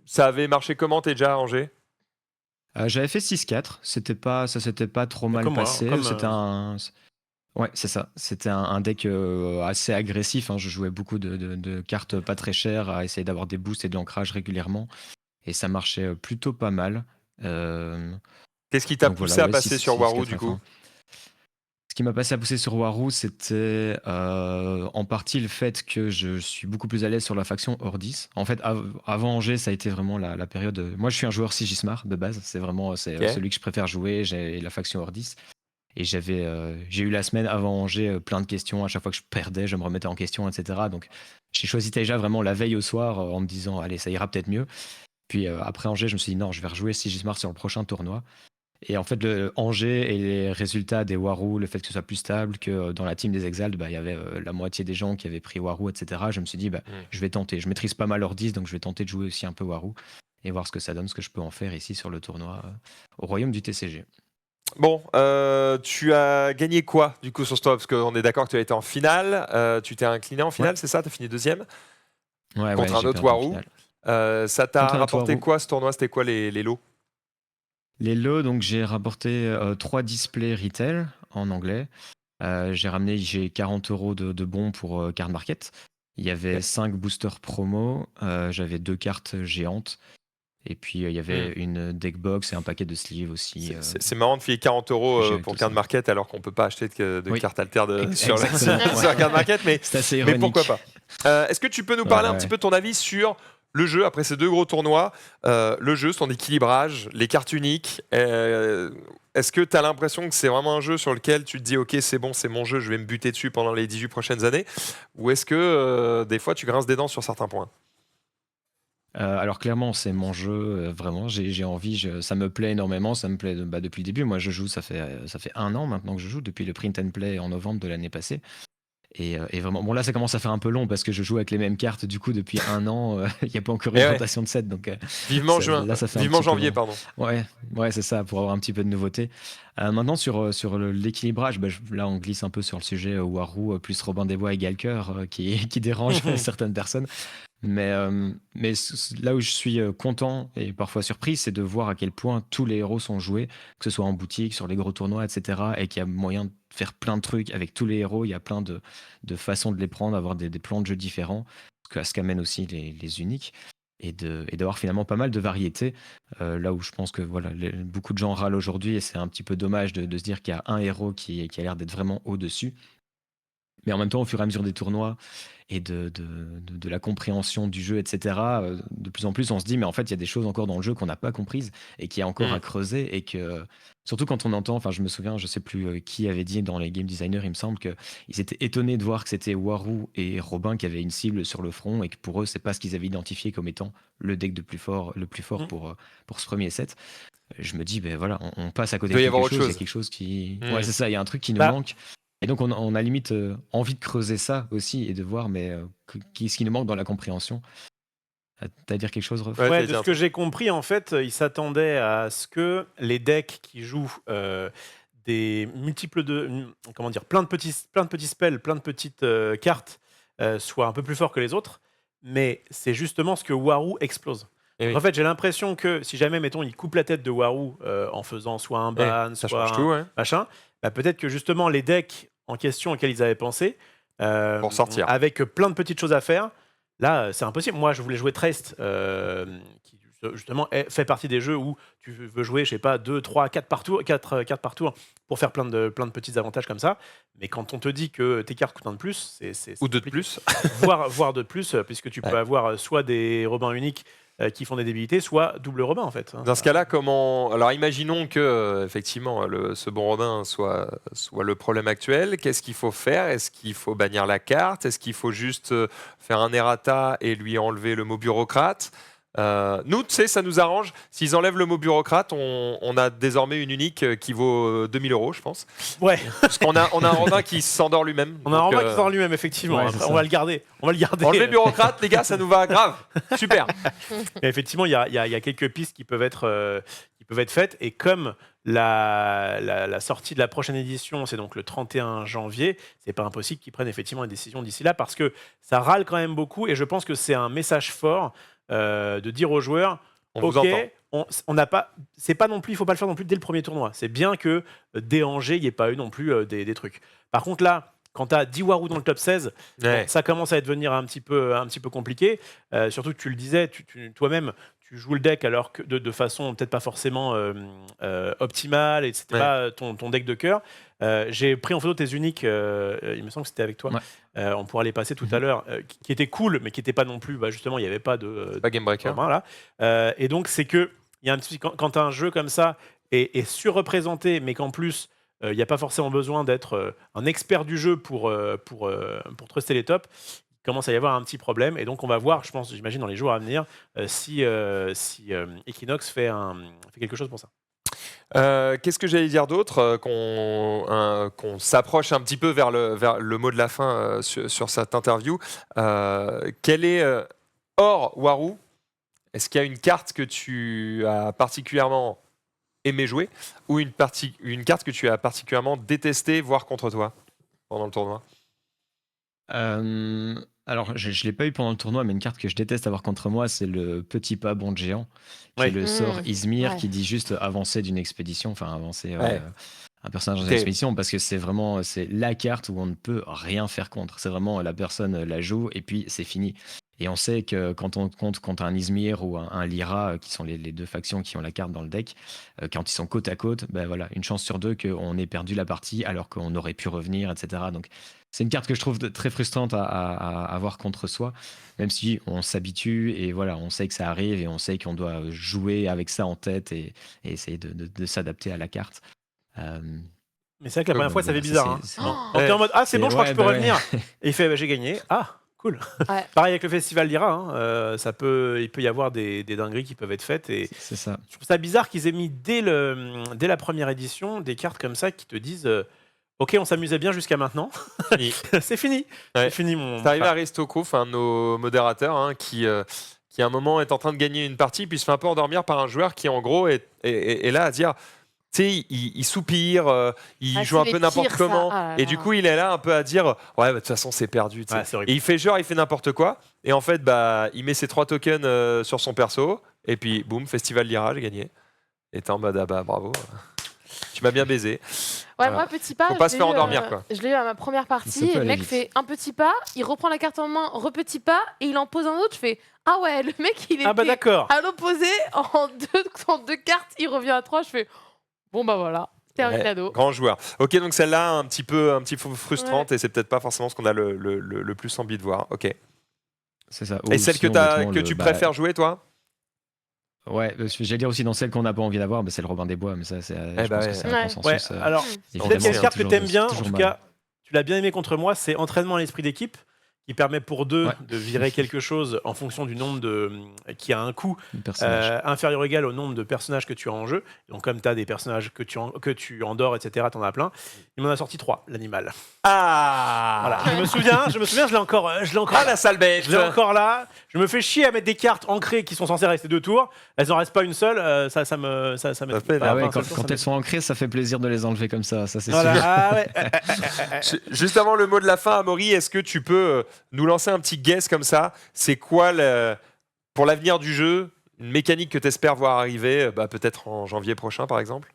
Ça avait marché comment Teja à Angers? J'avais fait 6-4, ça s'était pas trop mal Comme moi, passé. comme, C'était ouais, c'est ça. C'était un deck assez agressif. Hein. Je jouais beaucoup de cartes pas très chères à essayer d'avoir des boosts et de l'ancrage régulièrement. Et ça marchait plutôt pas mal. Qu'est-ce qui t'a Donc poussé voilà, à ouais, passer 6, sur 6, Warou 4 du à coup? fin. Ce qui m'a passé à pousser sur Warou, c'était en partie le fait que je suis beaucoup plus à l'aise sur la faction Ordis. En fait, avant Angers, ça a été vraiment la période. Moi, je suis un joueur Sigismar de base. C'est vraiment Ok. celui que je préfère jouer. J'ai la faction Ordis. Et j'ai eu la semaine avant Angers plein de questions. À chaque fois que je perdais, je me remettais en question, etc. Donc, j'ai choisi déjà vraiment la veille au soir en me disant, allez, ça ira peut-être mieux. Puis après Angers, je me suis dit, non, je vais rejouer Sigismar sur le prochain tournoi. Et en fait, le Angers et les résultats des Warou, le fait que ce soit plus stable, que dans la team des Exaltes, il y avait la moitié des gens qui avaient pris Warou, etc. Je me suis dit, je vais tenter. Je maîtrise pas mal Ordis, donc je vais tenter de jouer aussi un peu Warou et voir ce que ça donne, ce que je peux en faire ici sur le tournoi au royaume du TCG. Bon, tu as gagné quoi du coup sur ce tournoi? Parce qu'on est d'accord que tu as été en finale, tu t'es incliné en finale, c'est ça? Tu as fini deuxième Ouais, contre un j'ai autre perdu en Warou. finale. Ça t'a Contre un autre rapporté Warou. quoi ce tournoi? C'était quoi les lots? Les lots, donc j'ai rapporté 3 displays retail en anglais. J'ai 40 € de bons pour Card Market. Il y avait Ok. 5 boosters promo, j'avais 2 cartes géantes. Et puis il y avait une deck box et un paquet de sleeves aussi. C'est marrant de filer 40 J'ai € géré pour tout Card ça. Market alors qu'on peut pas acheter de Oui. cartes alter sur Exactement, sur ouais. Card Market, mais C'est assez mais ironique. pourquoi pas? Est-ce que tu peux nous parler un petit peu de ton avis sur le jeu après ces 2 gros tournois, le jeu, son équilibrage, les cartes uniques? Est-ce que tu as l'impression que c'est vraiment un jeu sur lequel tu te dis ok, c'est bon, c'est mon jeu, je vais me buter dessus pendant les 18 prochaines années? Ou est-ce que des fois tu grinces des dents sur certains points? Alors clairement, c'est mon jeu, vraiment. J'ai envie, ça me plaît énormément, ça me plaît depuis le début. Moi, je joue, ça fait 1 an maintenant que je joue, depuis le print and play en novembre de l'année passée. Et vraiment, bon là, ça commence à faire un peu long parce que je joue avec les mêmes cartes du coup depuis 1 an. Il n'y a pas encore une Eh ouais. rotation de set, donc Vivement là, ça fait un vivement petit peu janvier, long. pardon. Ouais, c'est ça, pour avoir un petit peu de nouveauté. Maintenant, sur l'équilibrage, là, on glisse un peu sur le sujet Warou plus Robin des Bois égale cœur qui dérange certaines personnes. Mais là où je suis content et parfois surpris, c'est de voir à quel point tous les héros sont joués, que ce soit en boutique, sur les gros tournois, etc. Et qu'il y a moyen de faire plein de trucs avec tous les héros. Il y a plein de façons de les prendre, d'avoir des plans de jeu différents, ce qu'amènent aussi les uniques. Et d'avoir finalement pas mal de variétés. Là où je pense que voilà, beaucoup de gens râlent aujourd'hui, et c'est un petit peu dommage de se dire qu'il y a un héros qui a l'air d'être vraiment au-dessus. Mais en même temps, au fur et à mesure des tournois et de la compréhension du jeu, etc., de plus en plus, on se dit, mais en fait, il y a des choses encore dans le jeu qu'on n'a pas comprises et qui y a encore à creuser. Et que, surtout quand on entend, enfin, je me souviens, je sais plus qui avait dit dans les game designers, il me semble qu'ils étaient étonnés de voir que c'était Warou et Robin qui avaient une cible sur le front et que pour eux, c'est pas ce qu'ils avaient identifié comme étant le deck le plus fort pour ce premier set. Je me dis, ben voilà, on passe à côté Il doit de y avoir quelque chose. autre Il y a chose. quelque chose qui. Mm. Ouais, c'est ça, il y a un truc qui nous Bah, manque. Et donc, on a limite envie de creuser ça aussi et de voir, mais qu'est-ce qui nous manque dans la compréhension. T'as à dire quelque chose, Rolf? Ouais, Ouais, t'allais de dire ce un que truc. j'ai compris, en fait, ils s'attendaient à ce que les decks qui jouent des multiples comment dire, plein de petits spells, plein de petites cartes soient un peu plus forts que les autres. Mais c'est justement ce que Warou explose. Eh Donc, oui. en fait, j'ai l'impression que si jamais, mettons, il coupe la tête de Warou en faisant soit un ban, Ça soit change tout, ouais. machin, bah, peut-être que justement les decks en question auxquels ils avaient pensé, Pour sortir. avec plein de petites choses à faire, là, c'est impossible. Moi, je voulais jouer Trest, qui justement fait partie des jeux où tu veux jouer, je sais pas, 2, 3, 4 cartes par tour pour faire plein de petits avantages comme ça. Mais quand on te dit que tes cartes coûtent un de plus, c'est Ou deux de compliqué. plus. voire de plus, puisque tu peux Ouais. avoir soit des Robins uniques qui font des débilités, soit double Robin en fait. Dans ce cas-là, comment. Alors, imaginons que, effectivement, ce bon Robin soit le problème actuel. Qu'est-ce qu'il faut faire? Est-ce qu'il faut bannir la carte? Est-ce qu'il faut juste faire un errata et lui enlever le mot bureaucrate? Nous, tu sais, ça nous arrange. S'ils enlèvent le mot bureaucrate, on a désormais une unique qui vaut 2000 €, je pense. Ouais, Parce qu'on a un Robin qui s'endort lui-même. on a un Donc, Robin qui sort lui-même, effectivement. ouais, Après, c'est on ça. va le garder. Enlever bureaucrate, les gars, ça nous va grave. Super. Et effectivement, il y a quelques pistes qui peuvent être faites. Et comme la sortie de la prochaine édition, c'est donc le 31 janvier, c'est pas impossible qu'ils prennent effectivement une décision d'ici là, parce que ça râle quand même beaucoup. Et je pense que c'est un message fort de dire aux joueurs, On vous ok, entend. on n'a pas, c'est pas non plus, il faut pas le faire non plus dès le premier tournoi. C'est bien que dès Angers, il n'y ait pas eu non plus des trucs. Par contre là, quand tu as 10 Warou dans le top 16, Ouais. bon, ça commence à devenir un petit peu compliqué. Surtout que tu le disais, toi-même, tu joues le deck alors que de façon peut-être pas forcément optimale, et c'était Ouais. pas ton deck de cœur. J'ai pris en photo tes uniques, il me semble que c'était avec toi. Ouais. On pourra les passer tout à l'heure, qui étaient cool, mais qui n'étaient pas non plus, justement, il n'y avait pas de Pas Game Breaker. Robin, là. Et donc, c'est que il y a un petit, quand un jeu comme ça est surreprésenté, mais qu'en plus, il n'y a pas forcément besoin d'être un expert du jeu pour truster les tops, il commence à y avoir un petit problème. Et donc, on va voir, j'imagine, dans les jours à venir, si Equinox fait quelque chose pour ça. Qu'est-ce que j'allais dire d'autre? Qu'on s'approche un petit peu vers le mot de la fin sur cette interview. Quel est, hors Warou, est-ce qu'il y a une carte que tu as particulièrement aimé jouer, ou une carte que tu as particulièrement détestée, voire contre toi, pendant le tournoi? Alors, je ne l'ai pas eu pendant le tournoi, mais une carte que je déteste avoir contre moi, c'est le petit pas bond géant, qui est Oui. le sort Izmir, Ouais. qui dit juste avancer d'une expédition, enfin avancer Ouais. un personnage dans une Terrible. expédition, parce que c'est la carte où on ne peut rien faire contre. C'est vraiment la personne la joue et puis c'est fini. Et on sait que quand on compte contre un Izmir ou un Lyra, qui sont les deux factions qui ont la carte dans le deck, quand ils sont côte à côte, ben voilà, une chance sur deux qu'on ait perdu la partie alors qu'on aurait pu revenir, etc. Donc c'est une carte que je trouve très frustrante à avoir contre soi, même si on s'habitue et voilà, on sait que ça arrive et on sait qu'on doit jouer avec ça en tête et essayer de s'adapter à la carte. Euh, Mais c'est vrai que la première fois, ça fait voilà, bizarre. Hein. c'est- Oh, On est en mode, ah, c'est bon, je crois que je peux ouais. revenir. Et il fait, bah, j'ai gagné. Ah, cool. Ouais. Pareil avec le festival d'Ira, hein, il peut y avoir des dingueries qui peuvent être faites. Et C'est ça. je trouve ça bizarre qu'ils aient mis dès la première édition des cartes comme ça qui te disent ok, on s'amusait bien jusqu'à maintenant. Fini. C'est fini. Ouais. C'est fini, mon. C'est arrivé à Aristokouf, un de nos modérateurs, hein, qui à un moment est en train de gagner une partie, puis se fait un peu endormir par un joueur qui en gros est là à dire, tu sais, il soupire, il Ah, joue un c'est peu les n'importe tirs, ça. comment, Ah là et là. du coup il est là un peu à dire, ouais, bah, de toute façon c'est perdu. Tu sais. Ouais, c'est horrible. Et il fait genre, il fait n'importe quoi, et en fait bah il met ses 3 tokens sur son perso, et puis boum, Festival Lyra, j'ai gagné. Et t'es en mode ah bah bravo, tu m'as bien baisé. Ouais, Voilà. moi, petit pas. Faut pas je se l'ai faire eu, endormir, quoi. Je l'ai eu à ma première Ça partie. peut Et le aller mec vite. fait un petit pas, il reprend la carte en main, repetit pas, et il en pose un autre. Je fais ah ouais, le mec, il Ah, bah était d'accord. à l'opposé en deux cartes, il revient à 3. Je fais bon, bah voilà, c'est un Ouais, cadeau. grand joueur. Ok, donc celle-là un petit peu frustrante, et c'est peut-être pas forcément ce qu'on a le plus envie de voir. Ok. C'est ça. Et Ou celle que, sinon, bêtement, que tu préfères jouer, toi? Ouais, j'allais dire aussi dans celle qu'on n'a pas envie d'avoir, mais c'est le Robin des Bois, mais ça, je bah pense ouais. que c'est un Ouais. consensus. Ouais, alors, Évidemment, peut-être qu'il y a c'est une carte que toujours- t'aimes c'est bien, en toujours tout mal. cas, tu l'as bien aimé contre moi, c'est entraînement à l'esprit d'équipe, qui permet pour deux Ouais. de virer quelque chose en fonction du nombre qui a un coût Le personnage. inférieur ou égal au nombre de personnages que tu as en jeu. Donc comme tu as des personnages que tu endors, etc., tu en as plein. Il m'en a sorti 3, l'animal. Ah Voilà. Je me souviens, je l'ai encore, Ah, la sale bête. je l'ai encore là. Je me fais chier à mettre des cartes ancrées qui sont censées rester 2 tours. Elles en restent pas une seule. Ça me Ça fait pas- mal. pas Ah un ouais, seul quand, tour, quand ça elles me- sont ancrées, ça fait plaisir de les enlever comme ça c'est Voilà. sûr. Ah ouais. Juste avant le mot de la fin, Amaury, est-ce que tu peux nous lancer un petit guess comme ça? C'est quoi, pour l'avenir du jeu, une mécanique que tu espères voir arriver, peut-être en janvier prochain, par exemple?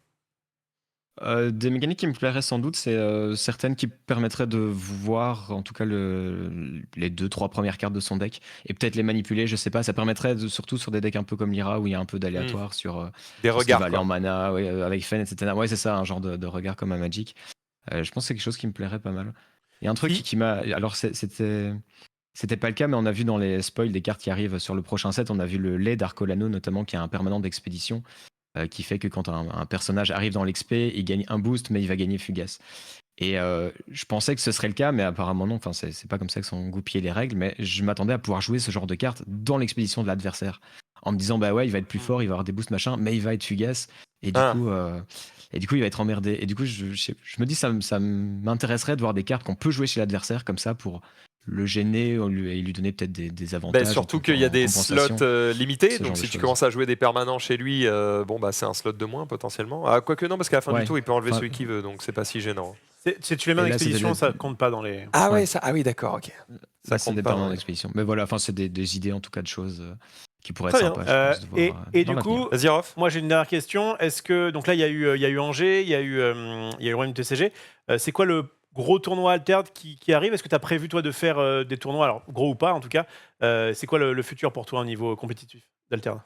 Des mécaniques qui me plairaient sans doute, c'est certaines qui permettraient de voir en tout cas les 2-3 premières cartes de son deck et peut-être les manipuler, je sais pas, ça permettrait surtout sur des decks un peu comme Lyra où il y a un peu d'aléatoire sur Des sur ce qui regards, va aller quoi. en mana, ouais, avec Fen, etc. Ouais, c'est ça, un genre de regard comme à Magic. Je pense que c'est quelque chose qui me plairait pas mal. Il y a un truc Si. qui m'a... Alors c'était pas le cas, mais on a vu dans les spoils des cartes qui arrivent sur le prochain set, on a vu le lait d'Arcolano notamment qui a un permanent d'expédition. Qui fait que quand un personnage arrive dans l'XP, il gagne un boost, mais il va gagner Fugace. Et je pensais que ce serait le cas, mais apparemment non. Enfin, c'est pas comme ça que sont goupillées les règles, mais je m'attendais à pouvoir jouer ce genre de carte dans l'expédition de l'adversaire. En me disant, bah ouais, il va être plus fort, il va avoir des boosts machin, mais il va être Fugace. Et du coup, il va être emmerdé. Et du coup, je me dis, ça m'intéresserait de voir des cartes qu'on peut jouer chez l'adversaire comme ça pour le gêner et lui donner peut-être des avantages. Surtout en qu'il y a en des compensation. slots limités, ce donc genre si de tu choses. commences à jouer des permanents chez lui, c'est un slot de moins potentiellement. Ah, quoique non, parce qu'à la fin Ouais. du tour, il peut enlever Enfin, celui qu'il veut, donc c'est pas si gênant. Si tu les mets en Et là, c'est expédition, des- ça compte pas dans les. Ah Ouais. ça, ah oui, d'accord, ok. Ça C'est compte des pas. permanents Ouais. d'expédition. Mais voilà, enfin, c'est des idées en tout cas de choses qui pourraient Très être bien. sympas. Je pense, de Et voir, et dans du l'avenir. coup, Vas-y, Rof. moi j'ai une dernière question. Est-ce que donc là il y a eu Angers, il y a eu le Royaume du TCG. C'est quoi le gros tournoi Altered qui arrive? Est-ce que tu as prévu toi de faire des tournois, alors gros ou pas en tout cas? C'est quoi le futur pour toi au niveau compétitif d'Alterd?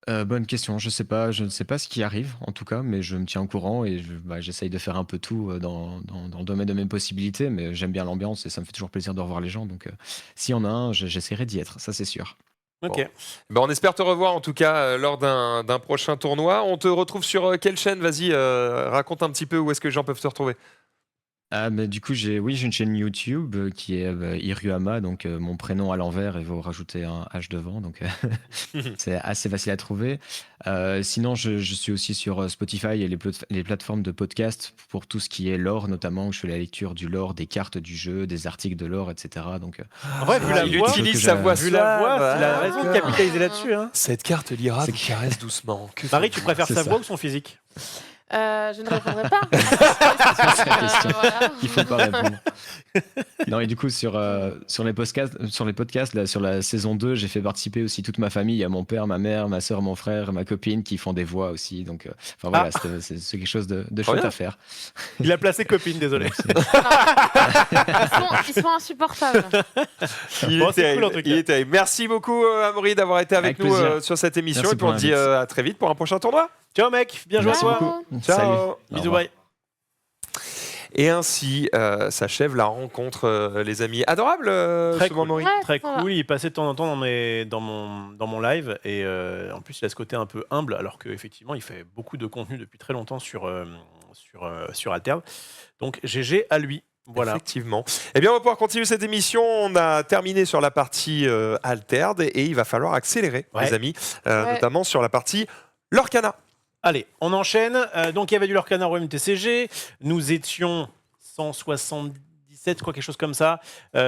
Bonne question, je ne sais pas ce qui arrive en tout cas, mais je me tiens au courant et j'essaye de faire un peu tout dans le domaine de mes possibilités, mais j'aime bien l'ambiance et ça me fait toujours plaisir de revoir les gens, donc s'il y en a un, j'essaierai d'y être, ça c'est sûr. Ok. On espère te revoir en tout cas lors d'un prochain tournoi. On te retrouve sur quelle chaîne? Vas-y, raconte un petit peu où est-ce que les gens peuvent te retrouver. Ah, mais du coup, j'ai une chaîne YouTube qui est Iruama, donc mon prénom à l'envers et vous rajoutez un H devant, donc c'est assez facile à trouver. Sinon, je suis aussi sur Spotify et les plateformes de podcast pour tout ce qui est lore, notamment où je fais la lecture du lore, des cartes du jeu, des articles de lore, etc. Donc, En vrai, vu la il voix, utilise que sa j'ai- voix vu la voix, suave. il a raison de capitaliser là-dessus. Hein. Cette carte Lyra C'est vous caresse doucement. Que Marie, tu préfères C'est sa ça. voix ou son physique? Je ne répondrai pas. C'est la question. Voilà. Il faut pas répondre. Non, et du coup, sur les podcasts là, sur la saison 2, j'ai fait participer aussi toute ma famille. Il y a mon père, ma mère, ma soeur, mon frère, ma copine qui font des voix aussi. Donc, enfin voilà, c'est quelque chose de chouette bien. à faire. Il a placé copine, désolé. Donc, c'est- Ils sont insupportables. Bon, c'est cool, en tout cas. Il est terrible. Merci beaucoup, Amaury, d'avoir été avec Avec nous plaisir. sur cette émission. Merci Et puis on pour te dit l'invite. à très vite pour un prochain tournoi. Ciao mec, bien joué à Merci toi. beaucoup. Ciao. Salut. Au Bisous, revoir. bye. Et ainsi s'achève la rencontre, les amis. Adorable, Très ce cool. Amaury. Ouais, Très voilà. cool, il passait de temps en temps dans mon live et en plus il a ce côté un peu humble alors qu'effectivement il fait beaucoup de contenu depuis très longtemps sur Altered. Donc GG à lui. Voilà. Effectivement. Eh bien, on va pouvoir continuer cette émission. On a terminé sur la partie Altered et il va falloir accélérer, Ouais. les amis, Ouais. notamment sur la partie Lorcana. Allez, on enchaîne. Donc il y avait du Lorcana au MTCG. Nous étions 177, quelque chose comme ça.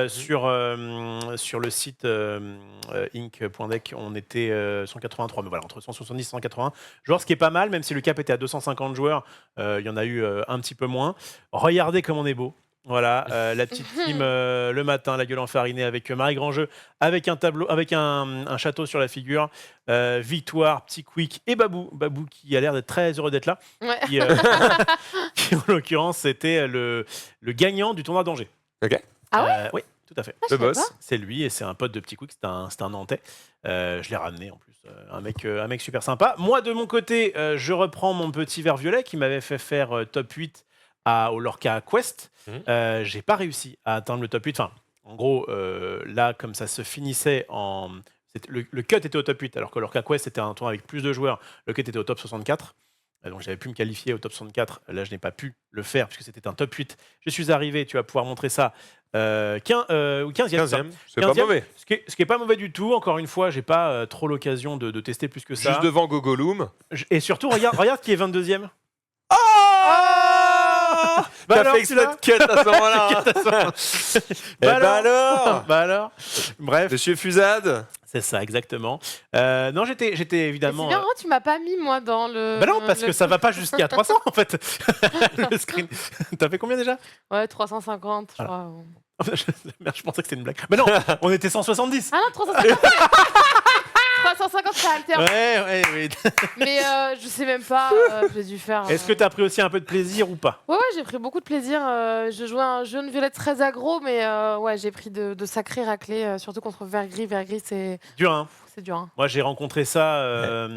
Sur le site inc.deck, on était 183, mais voilà, entre 170 et 180 joueurs, ce qui est pas mal, même si le cap était à 250 joueurs, il y en a eu un petit peu moins. Regardez comme on est beau. Voilà, la petite team le matin, la gueule enfarinée avec Marie Grandjeu, avec un tableau, avec un château sur la figure, Victoire, Petit Quick et Babou qui a l'air d'être très heureux d'être là, Ouais. qui, en l'occurrence c'était le gagnant du tournoi d'Angers. Ok. Ah ouais Oui, tout à fait. Ah, je Le savais boss. pas. C'est lui et c'est un pote de Petit Quick, c'est un Nantais. Je l'ai ramené en plus, un mec super sympa. Moi de mon côté, je reprends mon petit vert violet qui m'avait fait faire top 8 au Lorca Quest. J'ai pas réussi à atteindre le top 8. Enfin, en gros, là, comme ça se finissait le cut était au top 8, alors que Lorca Quest c'était un tournoi avec plus de joueurs. Le cut était au top 64. Donc j'avais pu me qualifier au top 64. Là, je n'ai pas pu le faire puisque c'était un top 8. Je suis arrivé, tu vas pouvoir montrer ça. 15e. 15e, c'est pas 15e. mauvais. Ce qui est pas mauvais du tout. Encore une fois, j'ai pas trop l'occasion de tester plus que ça. Juste devant Gogoloom. Et surtout, regarde qui est 22e. T'as Bah alors, fait exprès de cut à ce moment-là. Eh Bah ben alors Bah alors. Bref, Monsieur Fusade. c'est ça, exactement. Non, j'étais C'est évidemment. bien, tu m'as pas mis moi dans le. Bah non, parce le- que ça va pas jusqu'à 300 en fait. Le screen. T'as fait combien déjà? Ouais, 350, je Voilà. crois. Merde, je pensais que c'était une blague. Mais non, on était 170. Ah non, 350. 350, c'est alter. Ouais, oui. Mais je sais même pas, j'ai dû faire. Est-ce que t'as pris aussi un peu de plaisir ou pas? Ouais, j'ai pris beaucoup de plaisir. Je jouais à un jaune violette très aggro, mais ouais, j'ai pris de sacrés raclés, surtout contre vert gris. Vert gris, c'est Dur, hein. dur. Hein. Moi, j'ai rencontré ça.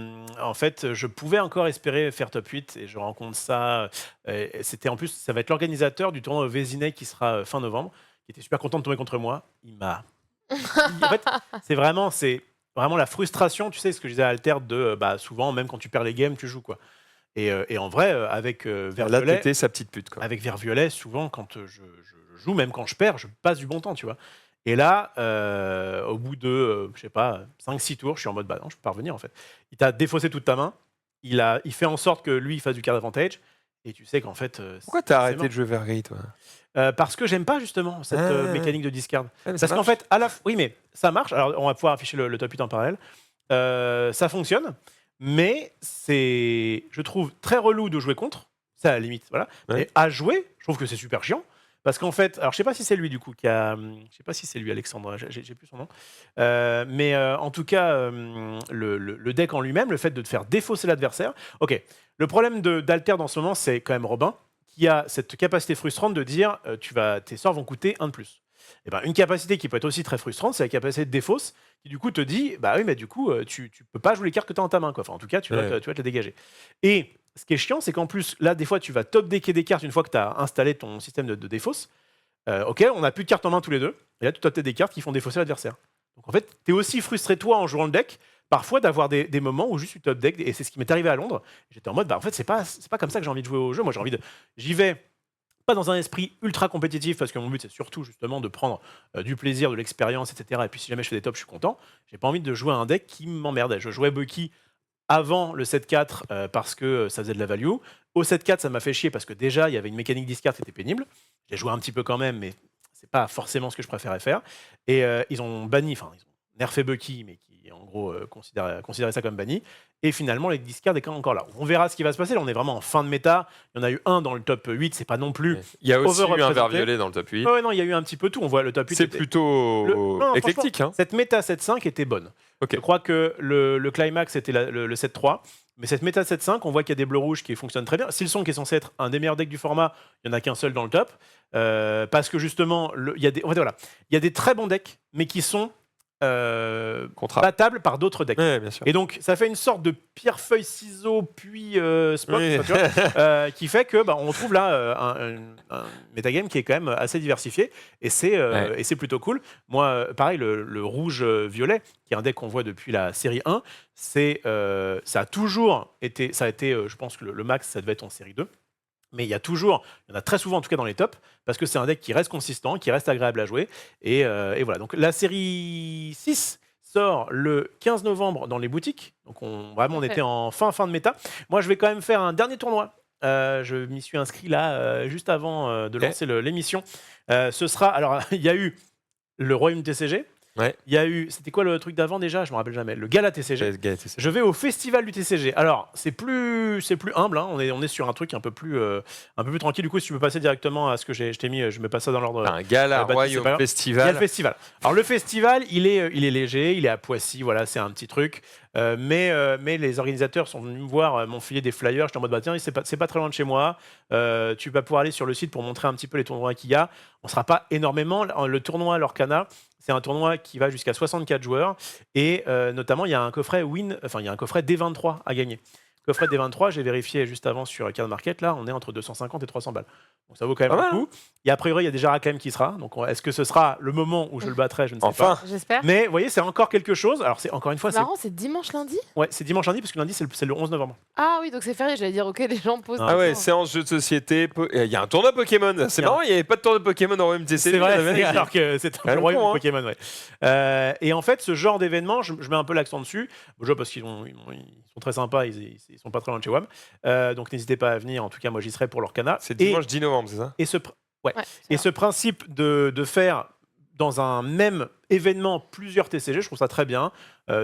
En fait, je pouvais encore espérer faire top 8 et je rencontre ça. C'était en plus, ça va être l'organisateur du tournoi au Vésinet qui sera fin novembre, qui était super content de tomber contre moi. En fait, c'est vraiment la frustration. Tu sais ce que je disais à Alter de souvent, même quand tu perds les games, tu joues quoi. Et en vrai, avec vert Là, violet, t'étais sa petite pute, quoi. avec vert violet, souvent quand je joue, même quand je perds, je passe du bon temps, tu vois. Et là, au bout de, je sais pas, 5-6 tours, je suis en mode, bah non, je peux pas revenir en fait. Il t'a défaussé toute ta main, il fait en sorte que lui, il fasse du card advantage, et tu sais qu'en fait... Pourquoi t'as arrêté de jouer vert gris, toi? Parce que j'aime pas justement cette mécanique de discard. Ouais, mais ça Parce qu'en fait, oui, mais ça marche. Alors, on va pouvoir afficher le top 8 en parallèle. Ça fonctionne, mais c'est, je trouve, très relou de jouer contre. C'est à la limite, voilà. Ouais. Mais à jouer, je trouve que c'est super chiant. Parce qu'en fait, alors je sais pas si c'est lui du coup qui a, je sais pas si c'est lui Alexandre, j'ai plus son nom, mais en tout cas le deck en lui-même, le fait de te faire défausser l'adversaire. Ok, le problème d'Alter dans ce moment, c'est quand même Robin qui a cette capacité frustrante de dire tes sorts vont coûter 1 de plus. Et ben une capacité qui peut être aussi très frustrante, c'est la capacité de défausse qui du coup te dit bah oui mais du coup tu peux pas jouer les cartes que tu as en ta main quoi. Enfin en tout cas tu vas te les dégager. Et ce qui est chiant, c'est qu'en plus, là, des fois, tu vas top decker des cartes une fois que tu as installé ton système de défausse. Ok, on n'a plus de cartes en main tous les deux. Et là, tu top des cartes qui font défausser l'adversaire. Donc en fait, tu es aussi frustré, toi, en jouant le deck, parfois d'avoir des moments où juste tu top deck. Et c'est ce qui m'est arrivé à Londres. J'étais en mode, bah en fait, c'est pas comme ça que j'ai envie de jouer au jeu. Moi, j'y vais pas dans un esprit ultra compétitif, parce que mon but, c'est surtout justement de prendre du plaisir, de l'expérience, etc. Et puis si jamais je fais des tops, je suis content. J'ai pas envie de jouer à un deck qui m'emmerde. Je jouais Bucky avant le 7-4 parce que ça faisait de la value. Au 7-4, ça m'a fait chier parce que déjà, il y avait une mécanique discard qui était pénible. J'ai joué un petit peu quand même, mais c'est pas forcément ce que je préférais faire. Et ils ont banni, enfin, ils ont nerfé Bucky, mais qui en gros considérait ça comme banni. Et finalement, les discards est encore là. On verra ce qui va se passer. Là, on est vraiment en fin de méta. Il y en a eu un dans le top 8, c'est pas non plus. Il y a aussi eu un Overreprésenté. vert violet dans le top 8. Ouais, non, il y a eu un petit peu tout. On voit le top 8. C'est était- plutôt Non, éclectique. Hein. Cette méta 7-5 était bonne. Ok. Je crois que le climax était le 7-3. Mais cette méta 7-5, on voit qu'il y a des bleus rouges qui fonctionnent très bien. Silsong qui est censé être un des meilleurs decks du format, il n'y en a qu'un seul dans le top. Parce que justement, il y a des, en fait, voilà, il y a des très bons decks, mais qui sont Contrat. battables par d'autres decks. Ouais, bien sûr. Et donc, ça fait une sorte de pierre, feuille, ciseaux, puis spot, Oui. tu vois, qui fait que on trouve là un metagame qui est quand même assez diversifié et c'est plutôt cool. Moi, pareil, le rouge-violet, qui est un deck qu'on voit depuis la série 1, ça a toujours été, je pense que le max, ça devait être en série 2. Mais il y en a très souvent en tout cas dans les tops, parce que c'est un deck qui reste consistant, qui reste agréable à jouer. Et voilà, donc la série 6 sort le 15 novembre dans les boutiques. Donc on était en fin de méta. Moi, je vais quand même faire un dernier tournoi. Je m'y suis inscrit là, juste avant de lancer l'émission. Ce sera, alors il y a eu le Royaume TCG. Ouais. Il y a eu, c'était quoi le truc d'avant déjà? Je me rappelle jamais. Le Gala TCG. Je vais au festival du TCG. Alors, c'est plus humble. Hein. On est sur un truc un peu plus tranquille. Du coup, si tu peux passer directement à ce que je t'ai mis, je mets pas ça dans l'ordre. Un gala Baptiste, Royaume c'est pas grave. Il y a Festival. le festival. Alors, le festival, il est léger. Il est à Poissy. Voilà, c'est un petit truc. Mais les organisateurs sont venus me voir, m'ont filé des flyers. J'étais en mode, tiens, c'est pas très loin de chez moi. Tu vas pouvoir aller sur le site pour montrer un petit peu les tournois qu'il y a. On sera pas énormément. Le tournoi Lorcana, c'est un tournoi qui va jusqu'à 64 joueurs et notamment il y a un coffret D23 à gagner. Coffret D23, j'ai vérifié juste avant sur Card Market, là on est entre 250 et 300 balles. Donc ça vaut quand même Pas un coup. Et a priori il y a déjà Raklem qui sera. Donc est-ce que ce sera le moment où je le battrai? Je ne sais Enfin. pas. J'espère. Mais vous voyez, c'est encore quelque chose. Alors c'est encore une fois, C'est marrant, c'est dimanche lundi. c'est dimanche lundi parce que lundi c'est le 11 novembre. Ah oui, donc c'est férié. J'allais dire, ok, les gens posent. Ah Ah ouais, des séance jeu de société. Il y a un tournoi Pokémon. C'est marrant, il n'y avait pas de tournoi Pokémon au Royaume TCG. C'est vrai, il y en avait. alors que c'est un Ah, peu royaume con, hein. Pokémon. Ouais. Et en fait, ce genre d'événement, je mets un peu l'accent dessus. Déjà parce qu'ils sont très sympas, ils sont pas très loin de chez WAM. Donc n'hésitez pas à venir. En tout cas, moi j'y serai pour l'Orcana. C'est dimanche 10 novembre, c'est ça? Ouais, Et ce principe de faire dans un même événement plusieurs TCG, je trouve ça très bien.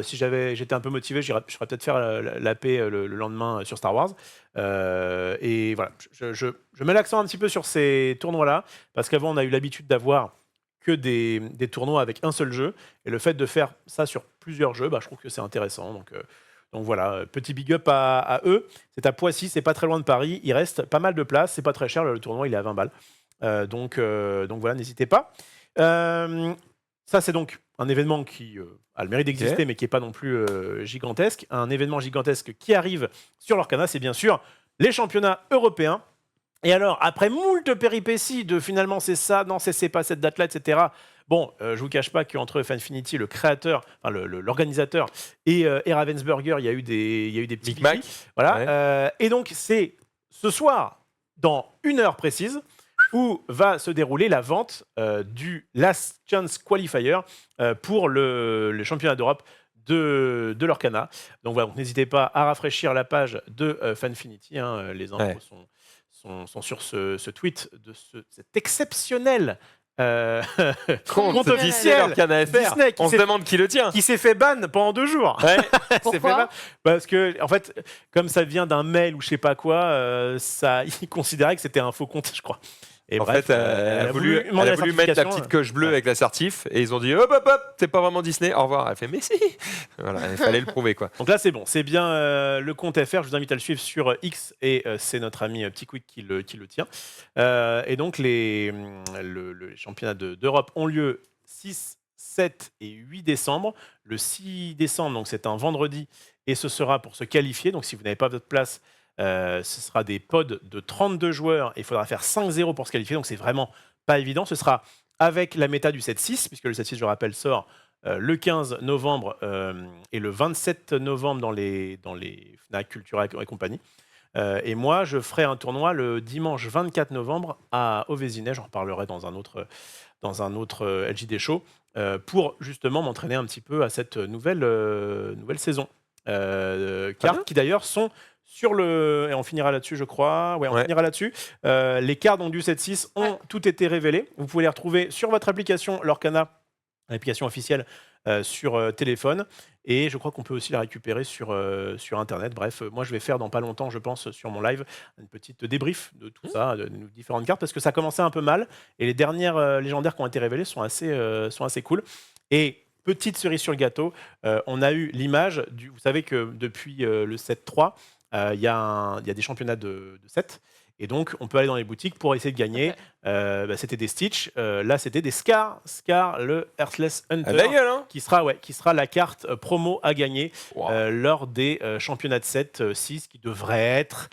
Si j'étais un peu motivé, je ferais peut-être faire l'AP le lendemain sur Star Wars. Et voilà, je mets l'accent un petit peu sur ces tournois-là, parce qu'avant, on a eu l'habitude d'avoir que des tournois avec un seul jeu. Et le fait de faire ça sur plusieurs jeux, je trouve que c'est intéressant. Donc voilà, petit big up à eux. C'est à Poissy, c'est pas très loin de Paris. Il reste pas mal de place, c'est pas très cher. Le tournoi, il est à 20 balles. Donc voilà, n'hésitez pas. Ça, c'est donc un événement qui a le mérite d'exister, mais qui n'est pas non plus gigantesque. Un événement gigantesque qui arrive sur l'Orcana, c'est bien sûr les championnats européens. Et alors, après moult péripéties de finalement c'est ça, non, c'est pas cette date-là, etc. Bon, je vous cache pas qu'entre Fanfinity, le créateur, enfin l'organisateur, et Ravensburger, il y a eu des petits Big Mac. voilà. Ouais. Et donc, c'est ce soir, dans 1 heure précise, où va se dérouler la vente du Last Chance Qualifier pour le championnat d'Europe de l'Orcana. Donc voilà, n'hésitez pas à rafraîchir la page de Fanfinity. Hein, les infos sont sur ce tweet de cet exceptionnel Compte officiel Lorcana FR. Disney On se demande qui le tient. qui s'est fait ban pendant 2 jours. Ouais. s'est fait Pourquoi ban parce que, en fait, comme ça vient d'un mail ou je sais pas quoi, il considérait que c'était un faux compte, je crois. Et En bref, fait, elle a voulu demander mettre la certification, petite coche bleue avec la certif et ils ont dit hop hop hop, t'es pas vraiment Disney, au revoir. Elle fait mais si. Voilà, il fallait le prouver quoi. Donc là, c'est bon, c'est bien le compte FR. Je vous invite à le suivre sur X et c'est notre ami Petit Quick qui le tient. Et donc, les championnats d'Europe ont lieu 6, 7 et 8 décembre. Le 6 décembre, donc c'est un vendredi, et ce sera pour se qualifier. Donc, si vous n'avez pas votre place, ce sera des pods de 32 joueurs et il faudra faire 5-0 pour se qualifier. Donc, c'est vraiment pas évident. Ce sera avec la méta du 7-6, puisque le 7-6, je rappelle, sort le 15 novembre et le 27 novembre dans les Fnac, Cultura et compagnie. Et moi, je ferai un tournoi le dimanche 24 novembre au Vésinet. J'en reparlerai dans un autre LJD Show pour justement m'entraîner un petit peu à cette nouvelle saison. Cartes qui d'ailleurs sont sur et on finira là-dessus, je crois. Ouais, on finira là-dessus. Les cartes donc, du 7-6 ont tout été révélées. Vous pouvez les retrouver sur votre application Lorcana, l'application officielle sur téléphone. et je crois qu'on peut aussi la récupérer sur Internet. Bref, moi je vais faire dans pas longtemps, je pense, sur mon live, une petite débrief de tout ça, de nos différentes cartes, parce que ça commençait un peu mal, et les dernières légendaires qui ont été révélées sont assez cool. Et petite cerise sur le gâteau, on a eu l'image du... Vous savez que depuis le 7-3, il y a des championnats de 7, et donc on peut aller dans les boutiques pour essayer de gagner. C'était des Stitch, là c'était des Scar, le Heartless Hunter, La gueule, hein. qui sera la carte promo à gagner Wow. lors des championnats de 7-6, qui devrait être...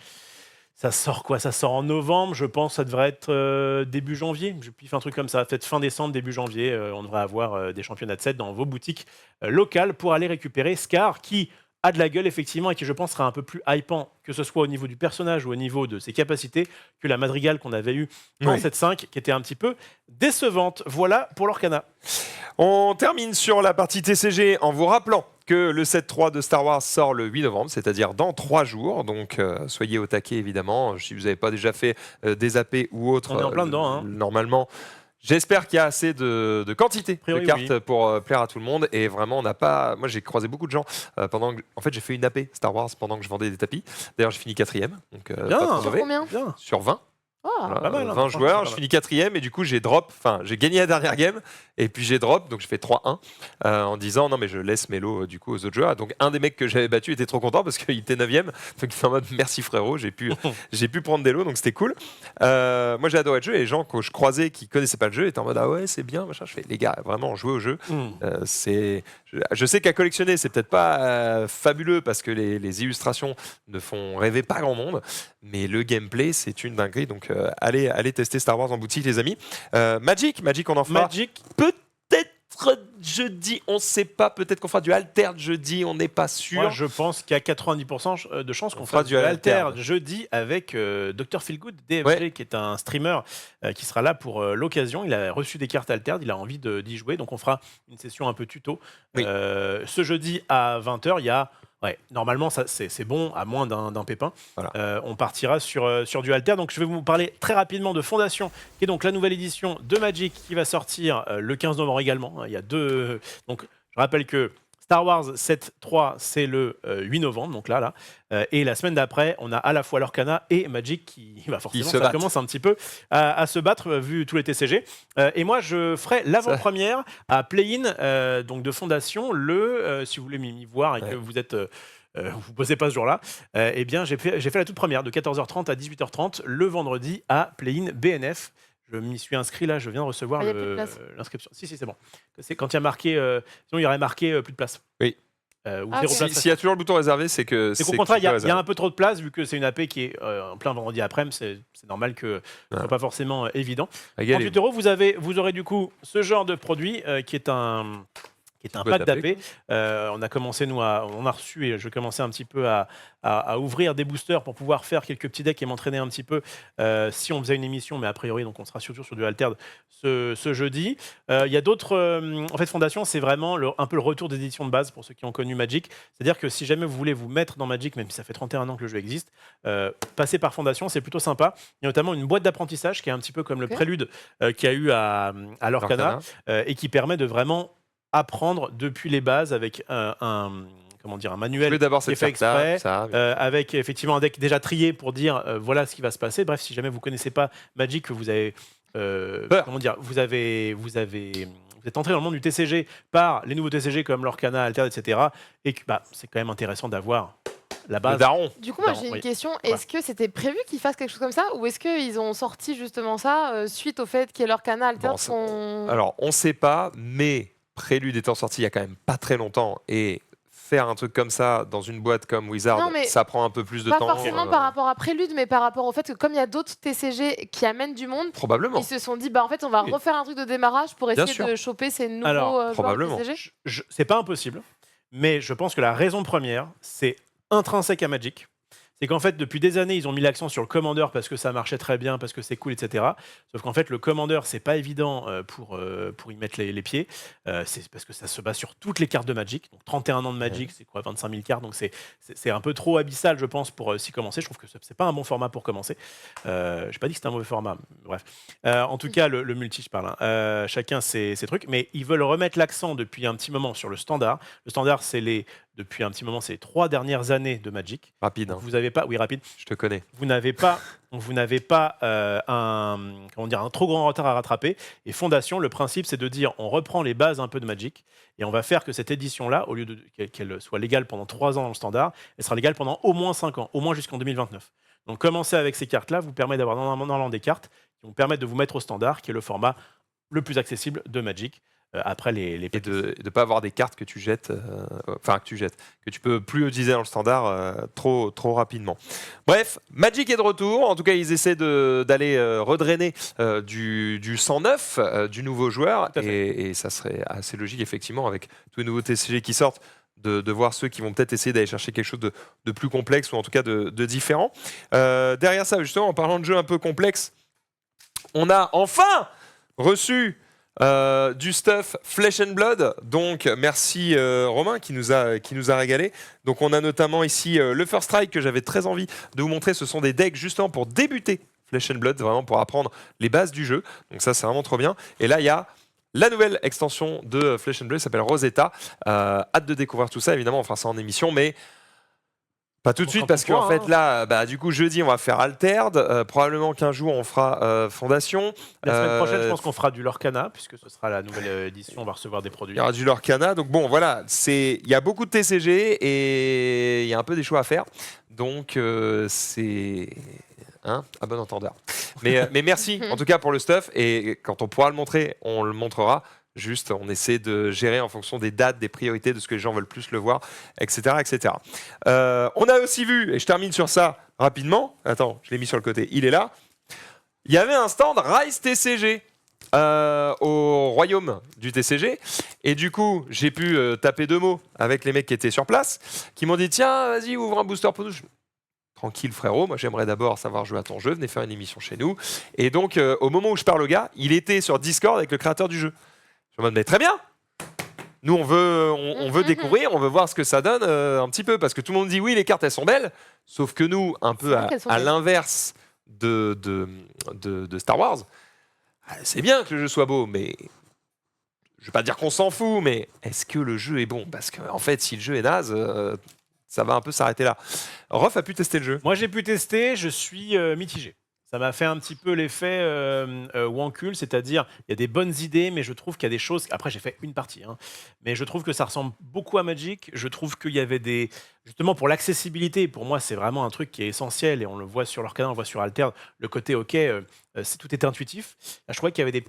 Ça sort quoi? Ça sort en novembre, je pense. Ça devrait être début janvier. Je piffe un truc comme ça. Peut-être fin décembre, début janvier. On devrait avoir des championnats de 7 dans vos boutiques locales pour aller récupérer Scar, qui a de la gueule, effectivement, et qui, je pense, sera un peu plus hypant, que ce soit au niveau du personnage ou au niveau de ses capacités, que la Madrigal qu'on avait eue en Oui. 7-5, qui était un petit peu décevante. Voilà pour l'Orcana. On termine sur la partie TCG en vous rappelant que le 7-3 de Star Wars sort le 8 novembre, c'est-à-dire dans 3 jours. Donc soyez au taquet, évidemment. Si vous n'avez pas déjà fait des AP ou autre, On est en plein dedans, hein. Normalement, j'espère qu'il y a assez de quantité priori, de cartes oui. pour plaire à tout le monde. Et vraiment, on n'a pas. Moi, j'ai croisé beaucoup de gens pendant que. En fait, j'ai fait une AP Star Wars pendant que je vendais des tapis. D'ailleurs, j'ai fini 4ème. Donc, Bien. pas trop Sur mauvais. combien? Bien. Sur 20. Ah, Voilà, pas mal, hein, 20 franchement, joueurs, pas je mal. finis 4ème et du coup j'ai drop, enfin j'ai gagné la dernière game et puis j'ai drop, donc je fais 3-1 en disant non mais je laisse mes lots du coup aux autres joueurs. Donc un des mecs que j'avais battu était trop content parce qu'il était 9ème, donc il était en mode merci frérot, j'ai pu prendre des lots, donc c'était cool. Moi j'ai adoré le jeu et les gens que je croisais qui connaissaient pas le jeu étaient en mode ah ouais c'est bien, machin. Je fais les gars vraiment jouez au jeu. Je sais qu'à collectionner c'est peut-être pas fabuleux parce que les illustrations ne font rêver pas grand monde, mais le gameplay c'est une dinguerie, donc allez tester Star Wars en boutique les amis. Magic on en fera Magic. peut-être jeudi, on sait pas, peut-être qu'on fera du Altered jeudi, on n'est pas sûr. Moi, je pense qu'il y a 90% de chances qu'on On fera fasse du du Alter Altered. jeudi avec Dr Feelgood, DFG, Ouais. qui est un streamer qui sera là pour l'occasion. Il a reçu des cartes Altered, il a envie d'y jouer, donc on fera une session un peu tuto. Oui. Ce jeudi à 20h, il y a... Ouais, normalement, ça, c'est bon, à moins d'un pépin. Voilà. On partira sur du Alter. Donc, je vais vous parler très rapidement de Fondation, qui est donc la nouvelle édition de Magic qui va sortir le 15 novembre également. Il y a deux... Donc, je rappelle que Star Wars 7.3, c'est le 8 novembre, donc là. Et la semaine d'après, on a à la fois l'Orcana et Magic qui, forcément, se ça battent. commence un petit peu à se battre, vu tous les TCG. Et moi, je ferai l'avant-première à Play-In, donc de Fondation, si vous voulez m'y voir et que vous êtes... vous bossez pas ce jour-là, eh bien j'ai fait la toute première de 14h30 à 18h30 le vendredi à Play-In BNF. Je m'y suis inscrit là, je viens de recevoir Ah, y a plus de place. l'inscription. Si, c'est bon. C'est quand il y a marqué, sinon il y aurait marqué plus de place. Oui. Ou Ah, zéro ok. place. S'il y a toujours le bouton réservé, c'est que C'est qu'au que contraire, tu il y, peux a réserver. un peu trop de place, vu que c'est une AP qui est en plein vendredi après-midi, c'est normal que ce soit pas forcément évident. Régalez-vous. 38 €, vous aurez du coup ce genre de produit qui est un Boîte pack d'AP. On a commencé, on a reçu, et je commençais un petit peu à ouvrir des boosters pour pouvoir faire quelques petits decks et m'entraîner un petit peu si on faisait une émission, mais a priori, donc on sera surtout sur du Altered ce jeudi. Il y a d'autres... en fait, Fondation, c'est vraiment un peu le retour des éditions de base pour ceux qui ont connu Magic. C'est-à-dire que si jamais vous voulez vous mettre dans Magic, même si ça fait 31 ans que le jeu existe, passez par Fondation, c'est plutôt sympa. Il y a notamment une boîte d'apprentissage qui est un petit peu comme le prélude qu'il y a eu à l'Orcana et qui permet de vraiment apprendre depuis les bases avec un manuel d'abord qui est cette fait carte-là, exprès, ça, avec effectivement un deck déjà trié pour dire voilà ce qui va se passer. Bref, si jamais vous connaissez pas Magic, que vous avez vous êtes entré dans le monde du TCG par les nouveaux TCG comme l'Orcana, Alter, etc. Et que c'est quand même intéressant d'avoir la le base. daron. Du coup, moi Non, j'ai une oui. question. Est-ce que c'était prévu qu'ils fassent quelque chose comme ça ou est-ce qu'ils ont sorti justement ça suite au fait qu'il y ait leur canal Alter Bon, son... Alors, on sait pas, mais Prélude étant sorti il y a quand même pas très longtemps et faire un truc comme ça dans une boîte comme Wizard, Non, mais ça prend un peu plus de Pas temps. forcément par rapport à Prélude, mais par rapport au fait que comme il y a d'autres TCG qui amènent du monde, Probablement. ils se sont dit en fait on va Oui. refaire un truc de démarrage pour Bien essayer sûr. de choper ces nouveaux Alors, joueurs probablement. TCG. C'est pas impossible, mais je pense que la raison première, c'est intrinsèque à Magic. c'est qu'en fait, depuis des années, ils ont mis l'accent sur le Commander parce que ça marchait très bien, parce que c'est cool, etc. Sauf qu'en fait, le Commander, c'est pas évident pour y mettre les pieds. C'est parce que ça se base sur toutes les cartes de Magic. Donc 31 ans de Magic, c'est quoi, 25 000 cartes. Donc c'est un peu trop abyssal, je pense, pour s'y commencer. Je trouve que c'est pas un bon format pour commencer. J'ai pas dit que c'était un mauvais format. Bref. En tout cas, le multi, je parle. Chacun ses trucs. Mais ils veulent remettre l'accent depuis un petit moment sur le standard. Le standard, depuis un petit moment, c'est les 3 dernières années de Magic. Rapide, hein. Vous n'avez pas, oui, rapide. Je te connais. Vous n'avez pas un trop grand retard à rattraper. Et Fondation, le principe, c'est de dire on reprend les bases un peu de Magic et on va faire que cette édition-là, au lieu qu'elle soit légale pendant 3 ans dans le standard, elle sera légale pendant au moins 5 ans, au moins jusqu'en 2029. Donc commencer avec ces cartes-là vous permet d'avoir normalement des cartes qui vont permettre de vous mettre au standard, qui est le format le plus accessible de Magic. Après les Et de ne pas avoir des cartes que tu jettes, que tu peux plus utiliser dans le standard trop rapidement. Bref, Magic est de retour. En tout cas, ils essaient d'aller redrainer du 109, du nouveau joueur. Et ça serait assez logique, effectivement, avec tous les nouveaux TCG qui sortent, de voir ceux qui vont peut-être essayer d'aller chercher quelque chose de plus complexe ou en tout cas de différent. Derrière ça, justement, en parlant de jeux un peu complexes, on a enfin reçu du stuff Flesh and Blood, donc merci Romain qui nous a régalé. Donc on a notamment ici le First Strike que j'avais très envie de vous montrer. Ce sont des decks justement pour débuter Flesh and Blood, vraiment pour apprendre les bases du jeu. Donc ça c'est vraiment trop bien. Et là il y a la nouvelle extension de Flesh and Blood, ça s'appelle Rosetta. Hâte de découvrir tout ça, évidemment on fera ça en émission, mais pas tout de suite parce qu'en fait là, du coup jeudi on va faire Altered, probablement qu'un jour on fera Fondation. La semaine prochaine je pense qu'on fera du Lorcana puisque ce sera la nouvelle édition, on va recevoir des produits. Il y aura du Lorcana, donc bon voilà, il y a beaucoup de TCG et il y a un peu des choix à faire, donc c'est à bon entendeur. Mais merci en tout cas pour le stuff et quand on pourra le montrer, on le montrera. Juste, on essaie de gérer en fonction des dates, des priorités, de ce que les gens veulent plus le voir, etc. etc. On a aussi vu, et je termine sur ça rapidement, attends, je l'ai mis sur le côté, il est là, il y avait un stand Rise TCG au royaume du TCG, et du coup, j'ai pu taper 2 mots avec les mecs qui étaient sur place, qui m'ont dit, tiens, vas-y, ouvre un booster pour nous. Tranquille frérot, moi j'aimerais d'abord savoir jouer à ton jeu, venez faire une émission chez nous. Et donc, au moment où je parle au gars, il était sur Discord avec le créateur du jeu. Je me dis, mais très bien. Nous, on veut découvrir, on veut voir ce que ça donne un petit peu. Parce que tout le monde dit, oui, les cartes, elles sont belles. Sauf que nous, un peu à l'inverse de Star Wars, c'est bien que le jeu soit beau, mais je ne vais pas dire qu'on s'en fout, mais est-ce que le jeu est bon? Parce qu'en fait, si le jeu est naze, ça va un peu s'arrêter là. Rof a pu tester le jeu. Moi, j'ai pu tester, je suis mitigé. Ça m'a fait un petit peu l'effet Wankul, c'est-à-dire il y a des bonnes idées, mais je trouve qu'il y a des choses. Après, j'ai fait une partie, mais je trouve que ça ressemble beaucoup à Magic. Je trouve qu'il y avait des. Justement, pour l'accessibilité, pour moi, c'est vraiment un truc qui est essentiel et on le voit sur Lorcana, on le voit sur Altered. Le côté, tout était intuitif. Là, je trouvais qu'il y avait des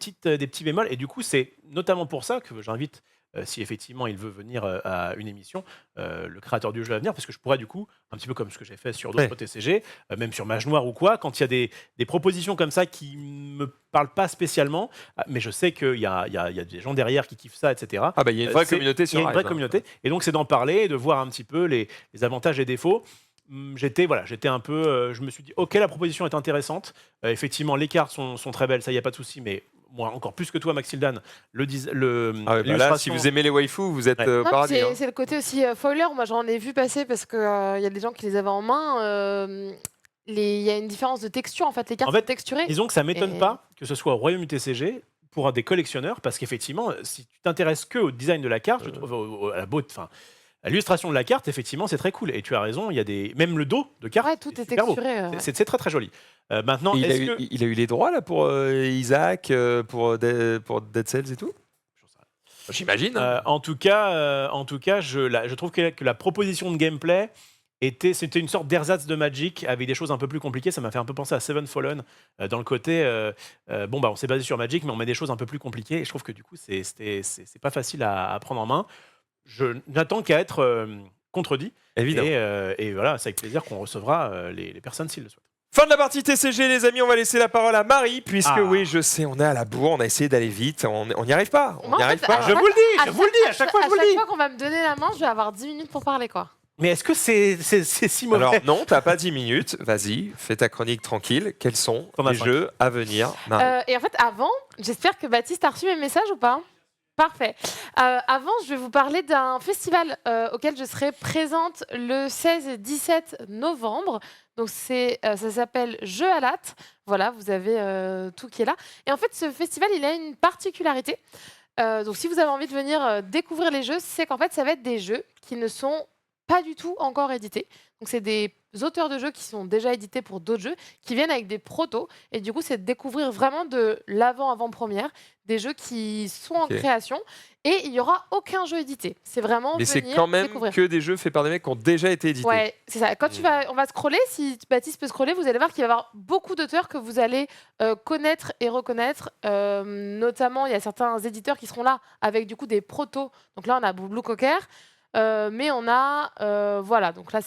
petits bémols et du coup, c'est notamment pour ça que j'invite. Si effectivement il veut venir à une émission, le créateur du jeu à venir, parce que je pourrais du coup, un petit peu comme ce que j'ai fait sur d'autres TCG, même sur Mage Noir ou quoi, quand il y a des propositions comme ça qui me parlent pas spécialement, mais je sais qu'il y a des gens derrière qui kiffent ça, etc. Ah bah il y a une vraie communauté sur Il y a une vraie communauté, et donc c'est d'en parler, et de voir un petit peu les avantages et défauts. J'étais un peu, je me suis dit, ok, la proposition est intéressante. Effectivement, les cartes sont très belles, ça y a pas de souci, mais moi, encore plus que toi, Maxildan, là, si vous aimez les waifus, vous êtes au paradis. C'est le côté aussi foiler. Moi, j'en ai vu passer parce qu'il y a des gens qui les avaient en main. Il y a une différence de texture, en fait. Les cartes sont texturées. Disons que ça ne m'étonne pas que ce soit au Royaume UTCG pour des collectionneurs, parce qu'effectivement, si tu t'intéresses que au design de la carte, je trouve, à la beauté, à l'illustration de la carte, effectivement, c'est très cool. Et tu as raison, il y a même le dos de carte. Ouais, tout est texturé. C'est très très joli. Maintenant, il a eu les droits là pour Isaac, pour Dead Cells et tout. J'imagine. En tout cas, je trouve que la proposition de gameplay c'était une sorte d'ersatz de Magic avec des choses un peu plus compliquées. Ça m'a fait un peu penser à Seven Fallen dans le côté on s'est basé sur Magic, mais on met des choses un peu plus compliquées. Et je trouve que du coup, c'est pas facile à prendre en main. Je n'attends qu'à être contredit. Évidemment. Et voilà, c'est avec plaisir qu'on recevra les personnes s'ils le souhaitent. Fin de la partie TCG, les amis. On va laisser la parole à Marie, puisque oui, je sais, on est à la bourre, on a essayé d'aller vite, on n'y arrive pas. Je vous le dis, à chaque fois, je vous le dis. À chaque fois qu'on va me donner la main, je vais avoir 10 minutes pour parler, quoi. Mais est-ce que c'est si mauvais? Alors non, t'as pas 10 minutes. Vas-y, fais ta chronique tranquille. Quels sont T'en as les 5. jeux à venir, Marie? Et en fait, avant, j'espère que Baptiste a reçu mes messages ou pas. Parfait. Avant, je vais vous parler d'un festival auquel je serai présente le 16 et 17 novembre. Donc, ça s'appelle Jeux à latte. Voilà, vous avez tout qui est là. Et en fait, ce festival, il a une particularité. Donc, si vous avez envie de venir découvrir les jeux, c'est qu'en fait, ça va être des jeux qui ne sont pas du tout encore édités. Donc, c'est des auteurs de jeux qui sont déjà édités pour d'autres jeux, qui viennent avec des protos. Et du coup, c'est de découvrir vraiment de l'avant-première, des jeux qui sont en Ok. création. Et il n'y aura aucun jeu édité. C'est vraiment Mais c'est venir quand même découvrir. que des jeux faits par des mecs qui ont déjà été édités. Ouais, c'est ça. Quand on va scroller, si Baptiste peut scroller, vous allez voir qu'il va y avoir beaucoup d'auteurs que vous allez connaître et reconnaître. Notamment, il y a certains éditeurs qui seront là avec du coup des protos. Donc là, on a Blue Cocker, mais on a voilà. Donc là,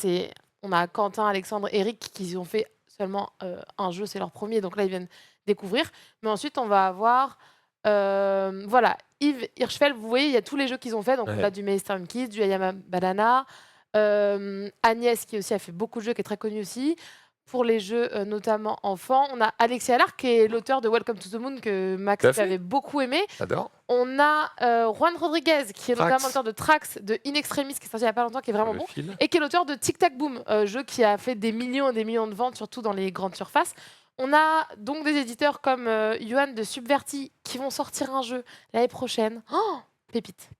on a Quentin, Alexandre, Eric qui ont fait seulement un jeu, c'est leur premier. Donc là, ils viennent découvrir. Mais ensuite, on va avoir voilà, Yves Hirschfeld, vous voyez, il y a tous les jeux qu'ils ont fait. Donc, on a du Maelstrom Kids, du Ayama Banana. Agnès, qui aussi a fait beaucoup de jeux, qui est très connue aussi. Pour les jeux, notamment enfants, on a Alexis Allard, qui est l'auteur de Welcome to the Moon, que Max Tout à fait. avait beaucoup aimé. J'adore. On a Juan Rodriguez, qui est Trax. notamment l'auteur de Trax, de In Extremis, qui est sorti il n'y a pas longtemps, qui est vraiment Le bon. fil. Et qui est l'auteur de Tic Tac Boom, jeu qui a fait des millions et des millions de ventes, surtout dans les grandes surfaces. On a donc des éditeurs comme Johan de Subverti qui vont sortir un jeu l'année prochaine. Oh, pépite.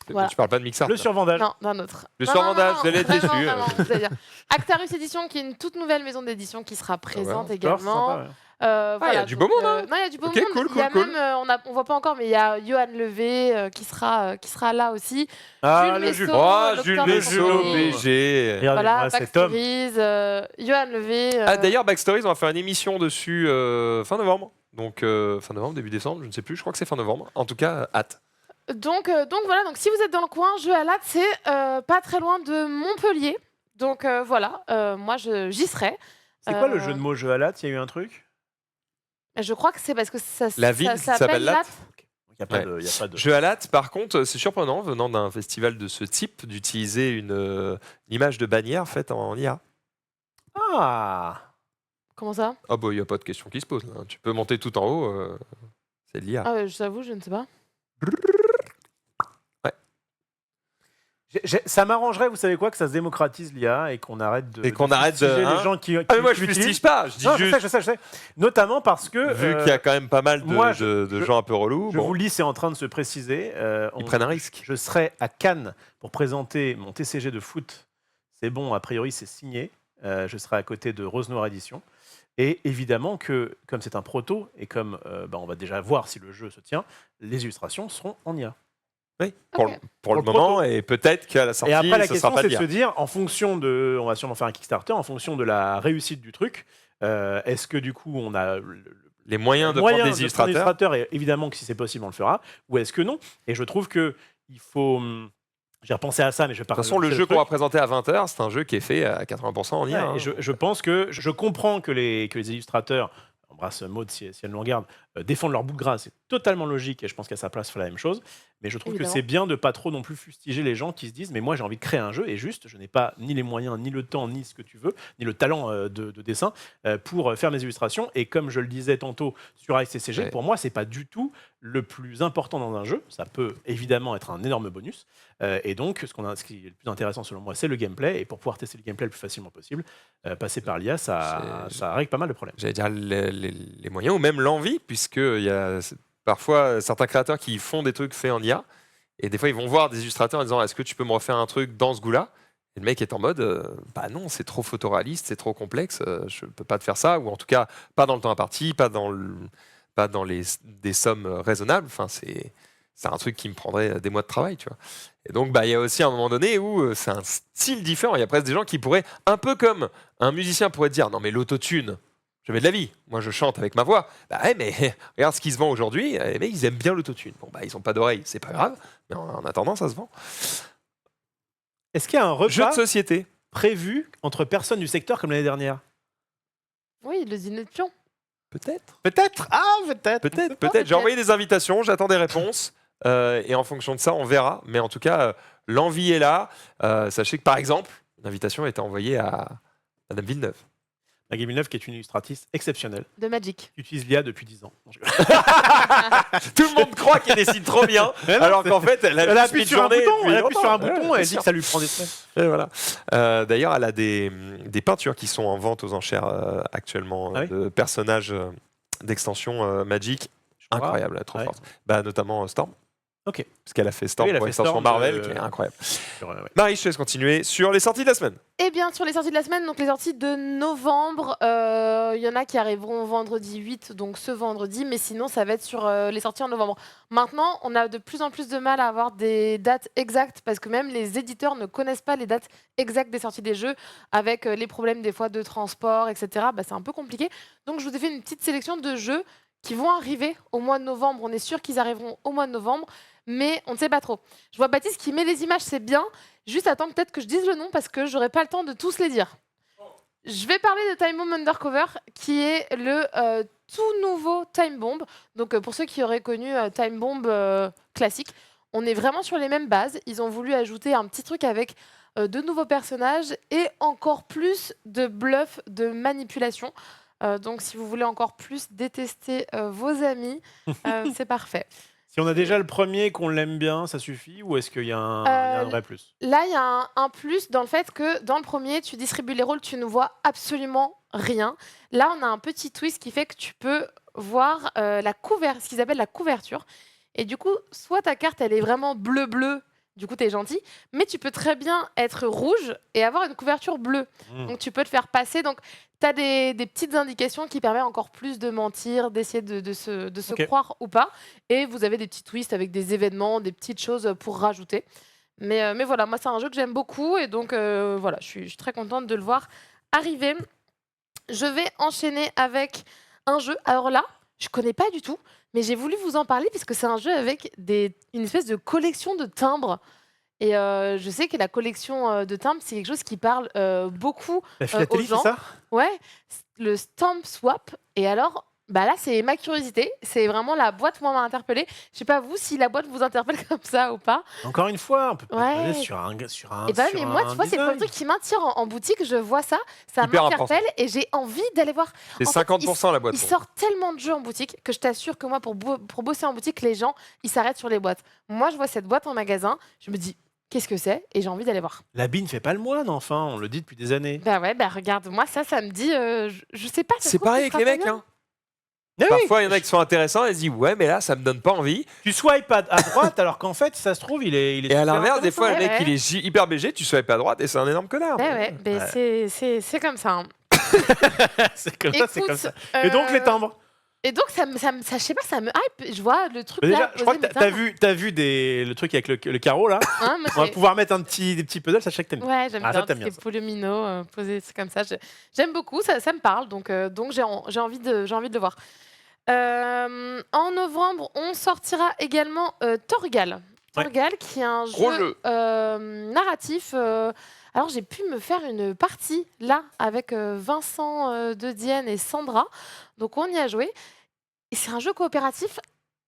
Voilà. Tu parles pas de Mixar. Le toi. survendage. Non, d'un autre. Le Non, survendage, non, non, j'allais être vraiment, déçu. vraiment, c'est-à-dire Actarus Édition, qui est une toute nouvelle maison d'édition qui sera présente D'accord, c'est également. sympa, ouais. Voilà, y a du donc, beau monde, hein. Non, il y a du beau Ok, monde. cool, Il y a cool, même, on voit pas encore, mais il y a Johan Levé qui sera là aussi. Ah, Jules le Jules. Messot. Oh, Docteur Jules Messot. Messot, BG. Regardez, Voilà, ouais, c'est Tom. Backstories, Johan Levé. Ah, d'ailleurs, Backstories, on va faire une émission dessus fin novembre. Donc, fin novembre, début décembre, je ne sais plus, je crois que c'est fin novembre. En tout cas, hâte. Donc voilà, donc si vous êtes dans le coin, Jeux à latte, c'est pas très loin de Montpellier. Donc voilà, moi j'y serai. C'est quoi le jeu de mots jeu à latte? Il y a eu un truc? Je crois que c'est parce que ça La ville s'appelle Latte. Il n'y a pas de. Il y a pas de... Jeu à latte, par contre, c'est surprenant, venant d'un festival de ce type, d'utiliser une image de bannière faite en IA. Ah. Comment ça? Ah bah, il n'y a pas de question qui se pose. Là. Tu peux monter tout en haut, c'est de l'IA. Ah, je t'avoue, je ne sais pas. Ça m'arrangerait, vous savez quoi, que ça se démocratise l'IA et qu'on arrête de. Et qu'on arrête de- fustiger hein les gens qui. Ah, mais moi, je l'utilisent. fustige pas, je dis Non, juste, je sais. Notamment parce que. vu qu'il y a quand même pas mal de, moi, de gens un peu relous, Je bon, vous le dis, c'est en train de se préciser. ils prennent un risque. Je serai à Cannes pour présenter mon TCG de foot. C'est bon, a priori, c'est signé. Je serai à côté de Rose Noire Édition. Et évidemment que, comme c'est un proto, et comme on va déjà voir si le jeu se tient, les illustrations seront en IA. Oui, Ok. pour le Pour le moment, et peut-être qu'à la sortie, Et après, la ce question, sera pas c'est de de se l'IA. dire, en fonction de... On va sûrement faire un Kickstarter, en fonction de la réussite du truc, est-ce que du coup, on a... Les moyens de moyen prendre des illustrateurs. et évidemment que si c'est possible, on le fera, ou est-ce que non? Et je trouve que il faut... J'ai repensé à ça, mais je vais pas... De toute façon, le relancer jeu qu'on truc. va présenter à 20h, c'est un jeu qui est fait à 80% en IA. Ouais, hein. et je pense que je comprends que les illustrateurs, embrasse Maud si elle nous regarde, défendent leur bout de gras, c'est totalement logique et je pense qu'à sa place, il faut la même chose. Mais je trouve Évidemment. que c'est bien de pas trop non plus fustiger les gens qui se disent mais moi j'ai envie de créer un jeu et juste je n'ai pas ni les moyens, ni le temps, ni ce que tu veux, ni le talent de dessin pour faire mes illustrations. Et comme je le disais tantôt sur AXTCG, Ouais. pour moi c'est pas du tout le plus important dans un jeu. Ça peut évidemment être un énorme bonus. Et donc ce qui est le plus intéressant selon moi, c'est le gameplay. Et pour pouvoir tester le gameplay le plus facilement possible, passer par l'IA, ça règle pas mal de problèmes. J'allais dire les moyens ou même l'envie, puisqu'il y a parfois certains créateurs qui font des trucs faits en IA, et des fois ils vont voir des illustrateurs en disant est-ce que tu peux me refaire un truc dans ce goût-là? Et le mec est en mode bah non, c'est trop photoréaliste, c'est trop complexe, je peux pas te faire ça, ou en tout cas pas dans le temps imparti, pas dans des sommes raisonnables. Enfin, c'est un truc qui me prendrait des mois de travail, tu vois. Et donc, bah, il y a aussi un moment donné où c'est un style différent. Il y a presque des gens qui pourraient, un peu comme un musicien pourrait dire, non mais l'autotune, jamais de la vie. Moi, je chante avec ma voix. Bah ouais, mais regarde ce qui se vend aujourd'hui. Les mecs, ils aiment bien l'autotune. Bon, bah, ils n'ont pas d'oreilles, c'est pas grave. Mais en attendant, ça se vend. Est-ce qu'il y a un Jeu repas de société. prévu entre personnes du secteur comme l'année dernière? Oui, le dîner de pion. Peut-être. Peut-être. Ah, peut-être. Peut-être, pas, peut-être. J'ai peut-être. envoyé des invitations, j'attends des réponses. Et en fonction de ça, on verra. Mais en tout cas, l'envie est là. Sachez que, par exemple, une invitation a été envoyée à Madame Villeneuve. Maggie Villeneuve, qui est une illustratrice exceptionnelle, De Magic. qui utilise l'IA depuis 10 ans. Non, je- Tout le monde croit qu'elle dessine trop bien, Mais non, alors c'est- qu'en fait, elle a Elle juste appuie mis sur un journée bouton, depuis elle appuie sur un longtemps. bouton, Ouais, elle bien dit sûr. que ça lui prend des semaines. Et voilà. D'ailleurs, elle a des peintures qui sont en vente aux enchères actuellement Ah oui de personnages d'extension Magic. Je crois. Incroyable, trop Ouais. forte. Bah, notamment Storm, Ok. parce qu'elle a fait Storm Oui, elle a pour fait l'extension Storm Marvel, de- qui est incroyable. Ouais. Marie, je te laisse continuer sur les sorties de la semaine. Eh bien, sur les sorties de la semaine, donc les sorties de novembre, il y en a qui arriveront vendredi 8, donc ce vendredi, mais sinon, ça va être sur les sorties en novembre. Maintenant, on a de plus en plus de mal à avoir des dates exactes, parce que même les éditeurs ne connaissent pas les dates exactes des sorties des jeux, avec les problèmes des fois de transport, etc. Bah, c'est un peu compliqué. Donc, je vous ai fait une petite sélection de jeux qui vont arriver au mois de novembre. On est sûr qu'ils arriveront au mois de novembre, mais on ne sait pas trop. Je vois Baptiste qui met les images, c'est bien. Juste attends peut-être que je dise le nom parce que j'aurai pas le temps de tous les dire. Je vais parler de Time Bomb Undercover, qui est le tout nouveau Time Bomb. Donc pour ceux qui auraient connu Time Bomb classique, on est vraiment sur les mêmes bases. Ils ont voulu ajouter un petit truc avec de nouveaux personnages et encore plus de bluff, de manipulation. Donc si vous voulez encore plus détester vos amis, c'est parfait. Si on a déjà le premier, qu'on l'aime bien, ça suffit, ou est-ce qu'il y a un vrai plus? Là, il y a un plus dans le fait que dans le premier, tu distribues les rôles, tu ne vois absolument rien. Là, on a un petit twist qui fait que tu peux voir ce qu'ils appellent la couverture. Et du coup, soit ta carte, elle est vraiment bleu-bleu, du coup, tu es gentil, mais tu peux très bien être rouge et avoir une couverture bleue. Donc, tu peux te faire passer. Donc, tu as des petites indications qui permettent encore plus de mentir, d'essayer de se Ok. croire ou pas. Et vous avez des petits twists avec des événements, des petites choses pour rajouter. Mais voilà, moi, c'est un jeu que j'aime beaucoup. Et donc, voilà, je suis très contente de le voir arriver. Je vais enchaîner avec un jeu. Alors là, je connais pas du tout, mais j'ai voulu vous en parler puisque c'est un jeu avec une espèce de collection de timbres. Et je sais que la collection de timbres, c'est quelque chose qui parle beaucoup La philatélie, aux gens. c'est ça? Ouais, le stamp swap. Et alors, bah là, c'est ma curiosité. C'est vraiment la boîte, moi, m'a interpellée. Je sais pas vous si la boîte vous interpelle comme ça ou pas. Encore une fois, on peut pas Ouais. se baser sur un Et bah, sur mais moi, un tu vois, c'est le premier design. truc qui m'attire en boutique. Je vois ça, ça Hyper m'interpelle et j'ai envie d'aller voir. C'est En fait, 50% la boîte. Il sort tellement de jeux en boutique que je t'assure que moi, pour bosser en boutique, les gens, ils s'arrêtent sur les boîtes. Moi, je vois cette boîte en magasin, je me dis, qu'est-ce que c'est? Et j'ai envie d'aller voir. L'habit ne fait pas le moine, enfin, on le dit depuis des années. Bah ouais, bah regarde, moi, ça me dit, je sais pas. ça se C'est trouve, pareil ce avec sera les pas mecs. bien. Hein. Ah oui, Parfois, il y en a qui sont intéressants et se disent ouais, mais là, ça me donne pas envie. tu swipes à droite alors qu'en fait, ça se trouve, il est Et à super l'inverse, des fois, le Ouais, mec, ouais. il est hyper BG, tu swipes à droite et c'est un énorme connard. Ouais, ouais, mais Ouais. c'est comme ça. Hein. c'est comme ça, c'est Écoute, comme ça. Et donc, les timbres. Et donc, je sais pas, ça me hype. Je vois le truc Mais là. déjà, je crois que poser t'as mes t'as vu le truc avec le carreau, là. timbres. Hein, moi, On va c'est- pouvoir mettre des petits puzzles, ça, je sais que t'aimes bien. Ouais, j'aime Ah, ça, bien t'aimes tout ce bien, qui est polyomino, poser c'est comme ça. J'aime beaucoup, ça me parle, donc j'ai envie de le voir. En novembre, on sortira également Torgal. Ouais. Torgal, qui est un Gros jeu narratif. Alors, j'ai pu me faire une partie là avec Vincent de Dienne et Sandra. Donc, on y a joué. Et c'est un jeu coopératif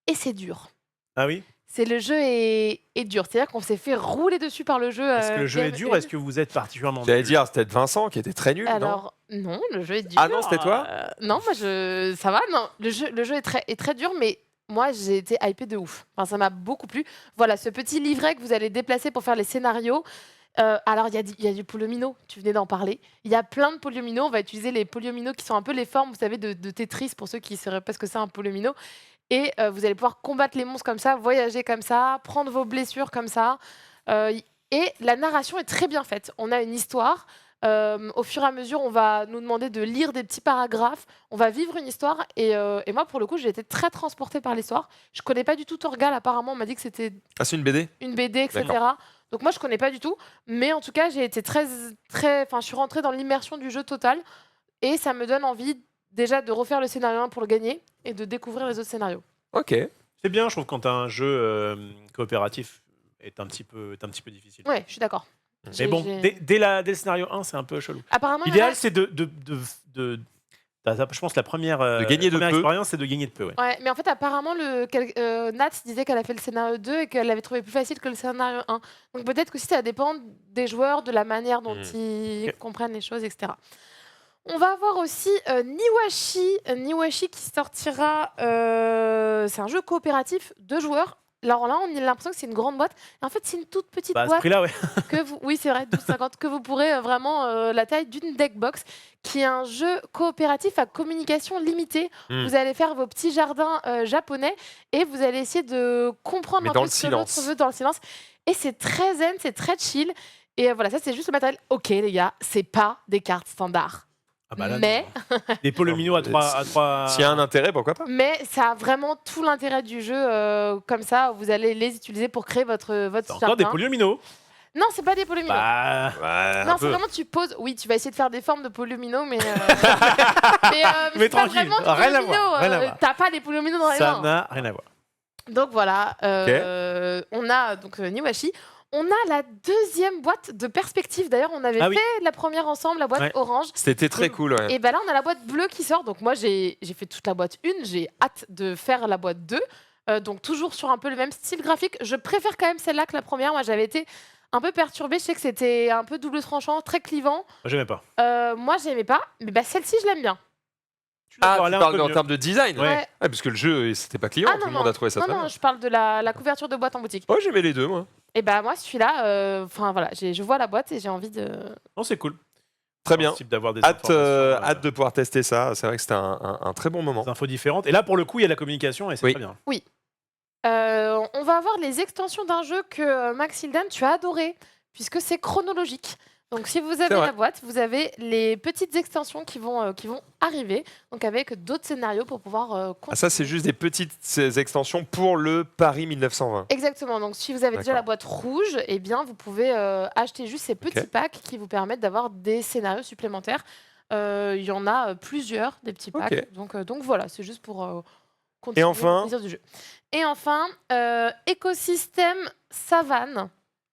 et c'est dur. Ah oui? Le jeu est dur. C'est-à-dire qu'on s'est fait rouler dessus par le jeu. Est-ce que le jeu est game dur? Est-ce que vous êtes particulièrement J'allais nul? dire, c'était Vincent qui était très nul. non Alors, non, le jeu est dur. Ah non, c'était toi Non, moi, ça va, non. Le jeu est très dur, mais moi, j'ai été hypée de ouf. Enfin, ça m'a beaucoup plu. Voilà, ce petit livret que vous allez déplacer pour faire les scénarios. Alors, il y a du polyomino, tu venais d'en parler. Il y a plein de polyomino. On va utiliser les polyomino qui sont un peu les formes, vous savez, de Tetris, pour ceux qui ne sauraient pas ce que c'est un polyomino. Et vous allez pouvoir combattre les monstres comme ça, voyager comme ça, prendre vos blessures comme ça. Et la narration est très bien faite. On a une histoire. Au fur et à mesure, on va nous demander de lire des petits paragraphes. On va vivre une histoire. Et moi, pour le coup, j'ai été très transportée par l'histoire. Je connais pas du tout Torgal. Apparemment, on m'a dit que c'était Ah, c'est une BD. une BD, etc. D'accord. Donc moi, je connais pas du tout. Mais en tout cas, j'ai été je suis rentrée dans l'immersion du jeu total. Et ça me donne envie déjà de refaire le scénario 1 pour le gagner et de découvrir les autres scénarios. Ok. C'est bien, je trouve, quand un jeu coopératif est un petit peu difficile. Ouais, je suis d'accord. Mais bon, J'ai- dès le scénario 1, c'est un peu chelou. Apparemment, il y en a- L'idéal, c'est de Je pense que la première, gagner de peu. expérience, c'est de gagner de peu. Ouais. Ouais, mais en fait, apparemment, Nat disait qu'elle a fait le scénario 2 et qu'elle l'avait trouvé plus facile que le scénario 1. Donc peut-être que ça dépend des joueurs, de la manière dont ils comprennent les choses, etc. On va avoir aussi Niwashi. Niwashi qui sortira. C'est un jeu coopératif, 2 joueurs. Alors là, on a l'impression que c'est une grande boîte. Et en fait, c'est une toute petite Bah, à ce boîte prix-là, ouais. que vous, oui, c'est vrai, 12,50, que vous pourrez vraiment la taille d'une deckbox, qui est un jeu coopératif à communication limitée. Vous allez faire vos petits jardins japonais et vous allez essayer de comprendre Mais un dans peu le ce que l'autre silence. veut dans le silence. Et c'est très zen, c'est très chill. Et voilà, ça c'est juste le matériel. Ok les gars, c'est pas des cartes standards. Ah bah là, Mais, des polomino à 3. S'il y a un intérêt, pourquoi pas? mais ça a vraiment tout l'intérêt du jeu. Comme ça, vous allez les utiliser pour créer votre C'est encore des jardin. polomino. Non, c'est pas des polymino. Bah, Ouais, Non, un c'est peu. vraiment tu poses. Oui, tu vas essayer de faire des formes de polymino, mais. Mais c'est pas tranquille, vraiment du rien à polymino, voir, rien à voir. T'as pas des polymino dans les ça mains. n'a rien à voir. Donc voilà. On a donc Niwashi. On a la deuxième boîte de perspective. D'ailleurs, on avait Ah fait oui. la première ensemble, la boîte Ouais. orange. C'était très cool, ouais. Et ben là, on a la boîte bleue qui sort. Donc moi, j'ai fait toute la boîte 1. J'ai hâte de faire la boîte 2. Donc toujours sur un peu le même style graphique. Je préfère quand même celle-là que la première. Moi, j'avais été un peu perturbée. Je sais que c'était un peu double tranchant, très clivant. Moi, j'aimais pas. Moi, j'aimais pas. Mais bah, celle-ci, je l'aime bien. Ah, Elle est tu un parles peu en mieux. termes de design? Ouais. Parce que le jeu, c'était pas client, tout le monde a trouvé ça non, très non, bien. je parle de la couverture de boîte en boutique. Oh, j'aimais les deux, moi. Et bah moi, celui-là, enfin voilà, je vois la boîte et j'ai envie de. Non, c'est cool. Très bien. Type d'avoir des Hâte, informations, hâte de pouvoir tester ça. C'est vrai que c'était un très bon moment. des infos différentes. Et là, pour le coup, il y a la communication et c'est Oui. très bien. On va avoir les extensions d'un jeu que Max Hildan, tu as adoré, puisque c'est chronologique. Donc si vous avez vrai. la boîte, vous avez les petites extensions qui vont arriver, donc avec d'autres scénarios pour pouvoir Ah, ça, c'est juste des petites extensions pour le Paris 1920. Exactement. Donc, si vous avez déjà la D'accord. boîte rouge, eh bien, vous pouvez acheter juste ces petits Ok. packs qui vous permettent d'avoir des scénarios supplémentaires. Il y en a plusieurs, des petits packs. Ok. Donc voilà, c'est juste pour continuer enfin le plaisir du jeu. Et enfin, écosystème savane,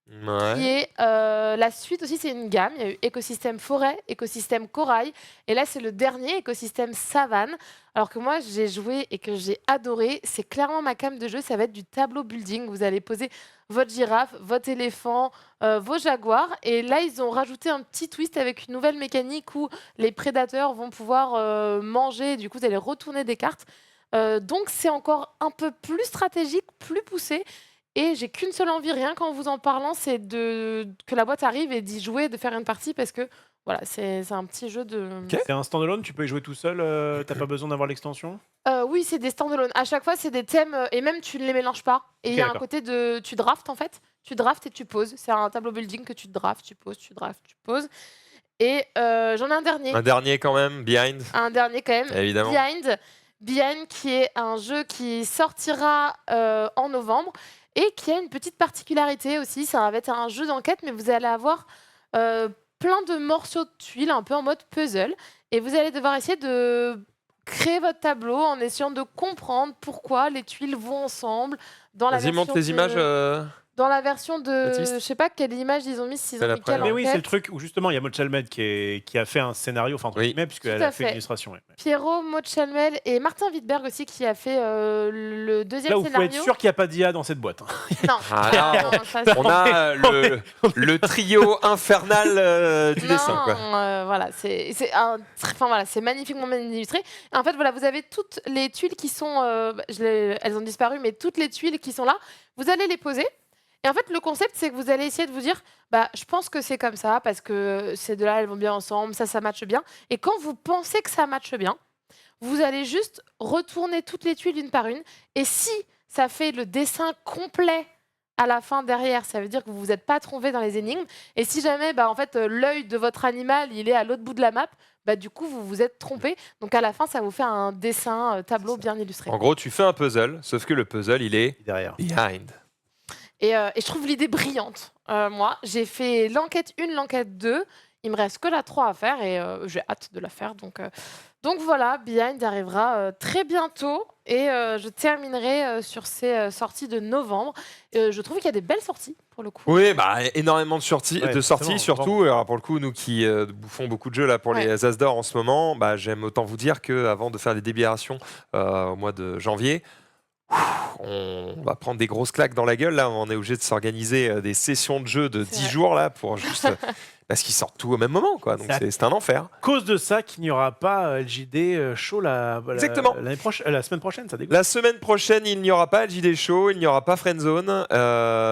qui Ouais. est la suite aussi, c'est une gamme. Il y a eu écosystème forêt, écosystème corail, et là c'est le dernier, écosystème savane. Alors que moi j'ai joué et que j'ai adoré, c'est clairement ma cam de jeu, ça va être du tableau building. Vous allez poser votre girafe, votre éléphant, vos jaguars, et là ils ont rajouté un petit twist avec une nouvelle mécanique où les prédateurs vont pouvoir manger, du coup vous allez retourner des cartes. Donc c'est encore un peu plus stratégique, plus poussé. Et j'ai qu'une seule envie, rien qu'en vous en parlant, c'est que la boîte arrive et d'y jouer, de faire une partie, parce que voilà, c'est un petit jeu de. Ok. C'est un standalone, tu peux y jouer tout seul, t'as pas besoin d'avoir l'extension. Oui, c'est des standalone. À chaque fois, c'est des thèmes, et même tu ne les mélanges pas. Et il Ok, y a un d'accord. côté de. Tu draftes en fait. Tu draftes et tu poses. C'est un tableau building que tu draftes, tu poses, tu draftes, tu poses. Et j'en ai un dernier. Un dernier quand même, Behind, Un dernier quand même. évidemment. Behind, qui est un jeu qui sortira en novembre et qui a une petite particularité aussi. Ça va être un jeu d'enquête, mais vous allez avoir plein de morceaux de tuiles, un peu en mode puzzle. Et vous allez devoir essayer de créer votre tableau en essayant de comprendre pourquoi les tuiles vont ensemble. Dans la Vas-y, montre version les images. Dans la version de. Baptiste. Je sais pas quelle image ils ont mis, s'ils Celle ont mis après, quelle là. Mais oui, c'est le enquête. truc où justement il y a Mochalmed qui a fait un scénario, enfin entre Oui. guillemets, Tout puisqu'elle à a fait fait. l'illustration. Ouais. Pierrot Mochelmel et Martin Wittberg aussi qui a fait le deuxième Là où il faut scénario. être sûr qu'il n'y a pas d'IA dans cette boîte. hein. Non, Ah, non, ça, c'est- On a le trio infernal du dessin, quoi. Voilà, c'est magnifiquement bien illustré. En fait, voilà, vous avez toutes les tuiles qui sont, elles ont disparu, mais toutes les tuiles qui sont là, vous allez les poser. Et en fait, le concept, c'est que vous allez essayer de vous dire, bah, je pense que c'est comme ça parce que ces deux-là, elles vont bien ensemble, ça matche bien. Et quand vous pensez que ça matche bien, vous allez juste retourner toutes les tuiles une par une. Et si ça fait le dessin complet à la fin derrière, ça veut dire que vous vous êtes pas trompé dans les énigmes. Et si jamais, bah, en fait, l'œil de votre animal, il est à l'autre bout de la map, bah, du coup, vous vous êtes trompé. Donc à la fin, ça vous fait un dessin tableau bien illustré. En gros, tu fais un puzzle, sauf que le puzzle, il est Derrière. behind. Et je trouve l'idée brillante. Moi, j'ai fait l'enquête 1, l'enquête 2. Il me reste que la 3 à faire et j'ai hâte de la faire. Donc voilà, Behind arrivera très bientôt et je terminerai sur ces sorties de novembre. Je trouve qu'il y a des belles sorties pour le coup. Oui, bah, énormément de sorties, Ouais, sorties forcément, surtout. Alors, pour le coup, nous qui bouffons beaucoup de jeux là, pour Ouais. les As d'or en ce moment, bah, j'aime autant vous dire qu'avant de faire les débilations au mois de janvier, on va prendre des grosses claques dans la gueule. Là, on est obligé de s'organiser des sessions de jeu de C'est 10 vrai. jours là, pour juste. Parce qu'ils sortent tout au même moment, quoi. Donc, C'est c'est un enfer. Cause de ça qu'il n'y aura pas LJD show Exactement. la semaine prochaine, ça dégoûte. La semaine prochaine, il n'y aura pas JD Show, il n'y aura pas Friendzone,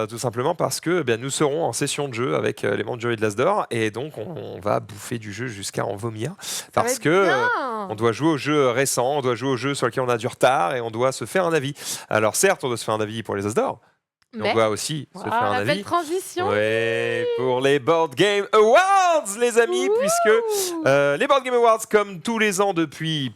tout simplement parce que eh bien, nous serons en session de jeu avec les membres du jury de l'As d'or et donc on va bouffer du jeu jusqu'à en vomir Ça va parce être que bien. on doit jouer aux jeux récents, on doit jouer aux jeux sur lesquels on a du retard et on doit se faire un avis. Alors certes, on doit se faire un avis pour les As d'or, mais on Mais doit aussi se faire un la belle avis. transition. Ouais, pour les Board Game Awards, les amis, Ouh. puisque les Board Game Awards, comme tous les ans depuis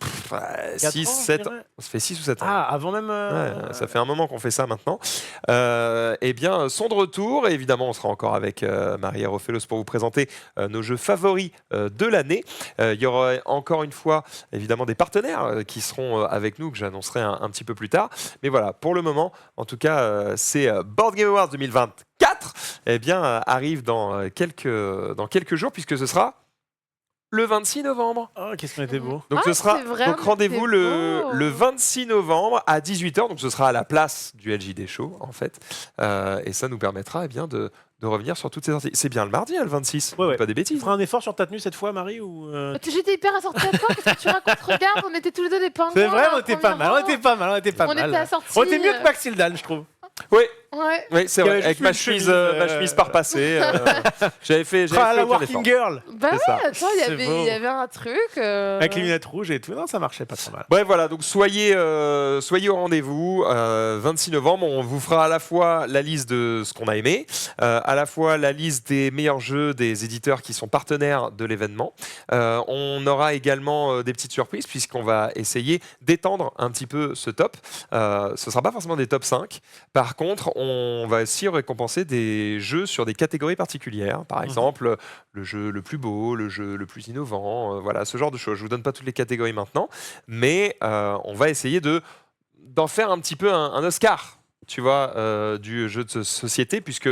6, 7 ans, ça fait 6 ou 7 ans. Ah, avant même. Ouais, ça fait un moment qu'on fait ça maintenant. Eh bien, sont de retour. Et évidemment, on sera encore avec Marie Aerophélos pour vous présenter nos jeux favoris de l'année. Il y aura encore une fois, évidemment, des partenaires qui seront avec nous, que j'annoncerai un petit peu plus tard. Mais voilà, pour le moment, en tout cas, c'est Board Game Awards 2024. Eh bien, arrive dans quelques jours, puisque ce sera le 26 novembre. Oh, qu'est-ce qu'on était beau. Donc, Ah, ce sera, c'est vrai, donc on rendez-vous était le, beau. le 26 novembre à 18h. Donc ce sera à la place du LJD Show, en fait. Et ça nous permettra eh bien, de revenir sur toutes ces sorties. C'est bien le mardi, hein, le 26. Ouais, ouais. Pas des Tu bêtises. feras un effort sur ta tenue cette fois, Marie ou J'étais hyper assortie à toi. Qu'est-ce que tu racontes? Regarde, on était tous les deux des pingouins. C'est vrai, là, on en était pas premier mal, on rang. était pas mal, on était pas On mal. était assortis. On était mieux que Maxildan, je trouve. Oui, Ouais. oui c'est Qui vrai. avait Avec juste ma chemise par passé. j'avais fait Ah, la aucun Working effort. Girl Bah C'est ouais, ça. attends, C'est il beau. y avait un truc. avec les lunettes rouges et tout. Non, ça marchait pas trop mal. Ouais, voilà, donc soyez au rendez-vous. 26 novembre, on vous fera à la fois la liste de ce qu'on a aimé, à la fois la liste des meilleurs jeux des éditeurs qui sont partenaires de l'événement. On aura également des petites surprises, puisqu'on va essayer d'étendre un petit peu ce top. Ce ne sera pas forcément des top 5. Par contre, on va aussi récompenser des jeux sur des catégories particulières. Par exemple, le jeu le plus beau, le jeu le plus innovant, voilà, ce genre de choses. Je vous donne pas toutes les catégories maintenant, mais on va essayer d'en faire un petit peu un Oscar, tu vois, du jeu de société, puisque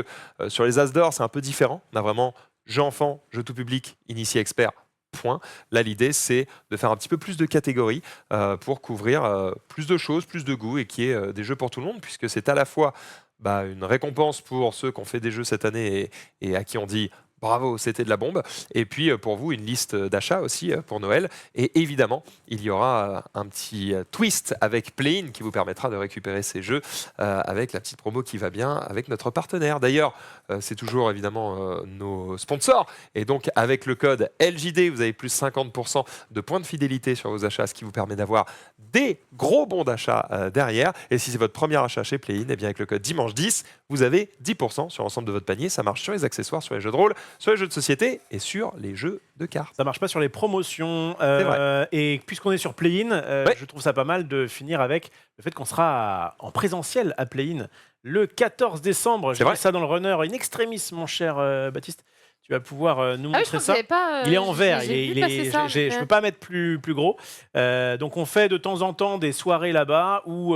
sur les As d'or, c'est un peu différent. On a vraiment jeu enfant, jeu tout public, initié expert. Point. Là, l'idée, c'est de faire un petit peu plus de catégories pour couvrir plus de choses, plus de goûts et qu'il y ait des jeux pour tout le monde, puisque c'est à la fois une récompense pour ceux qui ont fait des jeux cette année et à qui on dit bravo, c'était de la bombe. Et puis pour vous, une liste d'achats aussi pour Noël. Et évidemment, il y aura un petit twist avec Play-in qui vous permettra de récupérer ces jeux avec la petite promo qui va bien avec notre partenaire. D'ailleurs, c'est toujours évidemment nos sponsors. Et donc, avec le code LJD, vous avez plus 50% de points de fidélité sur vos achats, ce qui vous permet d'avoir des gros bons d'achat derrière. Et si c'est votre premier achat chez Play-in, eh bien avec le code Dimanche10, vous avez 10% sur l'ensemble de votre panier. Ça marche sur les accessoires, sur les jeux de rôle, sur les jeux de société et sur les jeux de cartes. Ça marche pas sur les promotions. vrai. Et puisqu'on est sur Play-in, Ouais. je trouve ça pas mal de finir avec le fait qu'on sera en présentiel à Play-in le 14 décembre. C'est J'ai vrai. mis ça dans le runner in extremis, mon cher Baptiste. Tu vas pouvoir nous Ah oui, je montrer crois que ça. j'avais pas. Il est en vert, j'ai vu passer ça, je peux pas mettre plus gros. Donc on fait de temps en temps des soirées là-bas où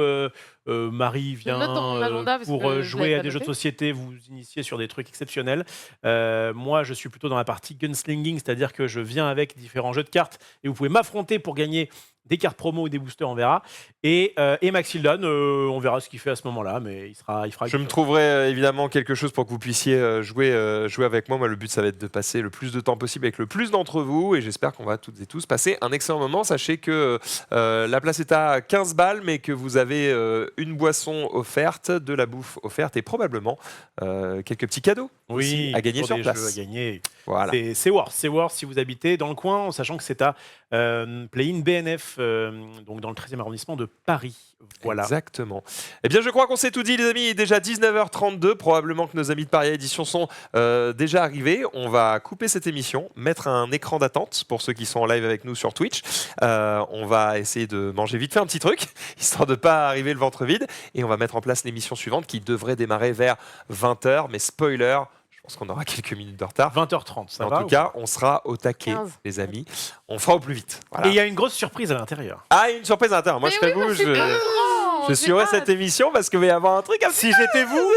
Marie le note dans mon vient agenda parce pour que je jouer l'avais à pas des jeux de noté. société, vous initier sur des trucs exceptionnels. Moi, je suis plutôt dans la partie gunslinging, c'est-à-dire que je viens avec différents jeux de cartes et vous pouvez m'affronter pour gagner des cartes promo ou des boosters, on verra. Et Maxildan, on verra ce qu'il fait à ce moment-là, mais il fera. Je me trouverai évidemment quelque chose pour que vous puissiez jouer avec moi. Moi, le but, ça va être de passer le plus de temps possible avec le plus d'entre vous. Et j'espère qu'on va toutes et tous passer un excellent moment. Sachez que la place est à 15 balles, mais que vous avez une boisson offerte, de la bouffe offerte et probablement quelques petits cadeaux aussi à gagner pour sur des place. jeux à gagner. Voilà. C'est worth si vous habitez dans le coin, en sachant que c'est à Play-in BNF, donc dans le 13e arrondissement de Paris. Voilà. Exactement. Eh bien, je crois qu'on s'est tout dit, les amis. Il est déjà 19h32. Probablement que nos amis de Paria Édition sont déjà arrivés. On va couper cette émission, mettre un écran d'attente pour ceux qui sont en live avec nous sur Twitch. On va essayer de manger vite fait un petit truc, histoire de ne pas arriver le ventre vide. Et on va mettre en place l'émission suivante qui devrait démarrer vers 20h. Mais spoiler, je pense qu'on aura quelques minutes de retard. 20h30, ça En va tout cas, on sera au taquet, 15. les amis. On fera au plus vite. Voilà. Et il y a une grosse surprise à l'intérieur. Ah, une surprise à l'intérieur. Moi, Mais je oui, t'avoue, moi, je suis pas au courant. Je suivrai cette émission parce qu'il va y avoir un truc à Si j'étais vous,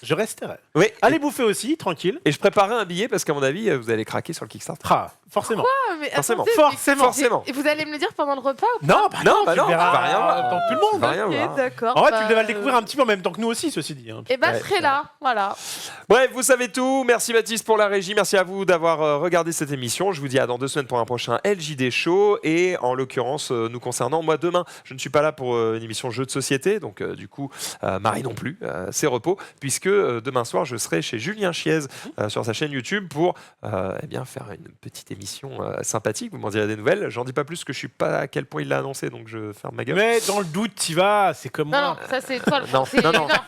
je resterais. Oui. Allez bouffer aussi, tranquille. Et je préparais un billet parce qu'à mon avis, vous allez craquer sur le Kickstarter. Ah, forcément. Ah, mais Forcément. attendez, Forcément. Forcément. Et vous allez me le dire pendant le repas ou Non, bah non, bah tu non, le verras tu vas rien voir. dans tout le Tu monde. vas rien Ok, voir. d'accord. En vrai, bah, tu devais le découvrir un petit peu en même temps que nous aussi, ceci dit. Hein. Et bah, Ouais, je serai là, voilà. Bref, vous savez tout. Merci Baptiste pour la régie. Merci à vous d'avoir regardé cette émission. Je vous dis à dans 2 semaines pour un prochain LJD Show. Et en l'occurrence, nous concernant, moi demain, je ne suis pas là pour une émission jeu de société. Donc du coup, Marie non plus. C'est repos. Puisque demain soir, je serai chez Julien Chiez sur sa chaîne YouTube pour eh bien, faire une petite émission sympathique. Vous m'en direz des nouvelles. J'en dis pas plus que je suis pas à quel point il l'a annoncé. Donc je ferme ma gueule. Mais dans le doute, t'y vas, c'est comme Non, moi. non, ça c'est toi le Non, c'est-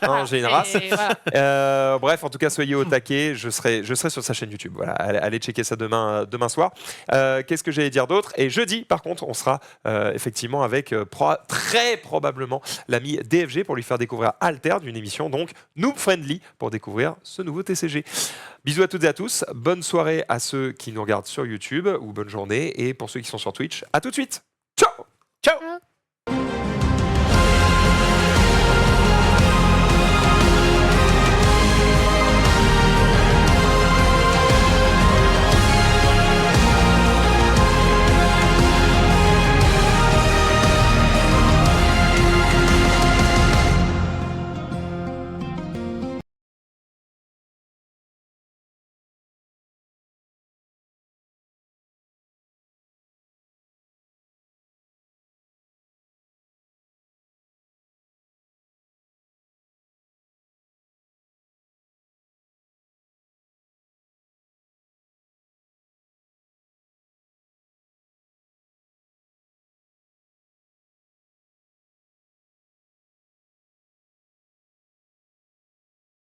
non, j'ai une race. Et voilà. Bref, en tout cas, soyez au taquet. Je serai sur sa chaîne YouTube. Voilà, allez checker ça demain soir. Qu'est-ce que j'allais dire d'autre? Et jeudi, par contre, on sera effectivement avec très probablement l'ami DFG pour lui faire découvrir Alter, d'une émission donc noob friendly pour découvrir ce nouveau TCG. Bisous à toutes et à tous. Bonne soirée à ceux qui nous regardent sur YouTube ou bonne journée. Et pour ceux qui sont sur Twitch, à tout de suite. Ciao!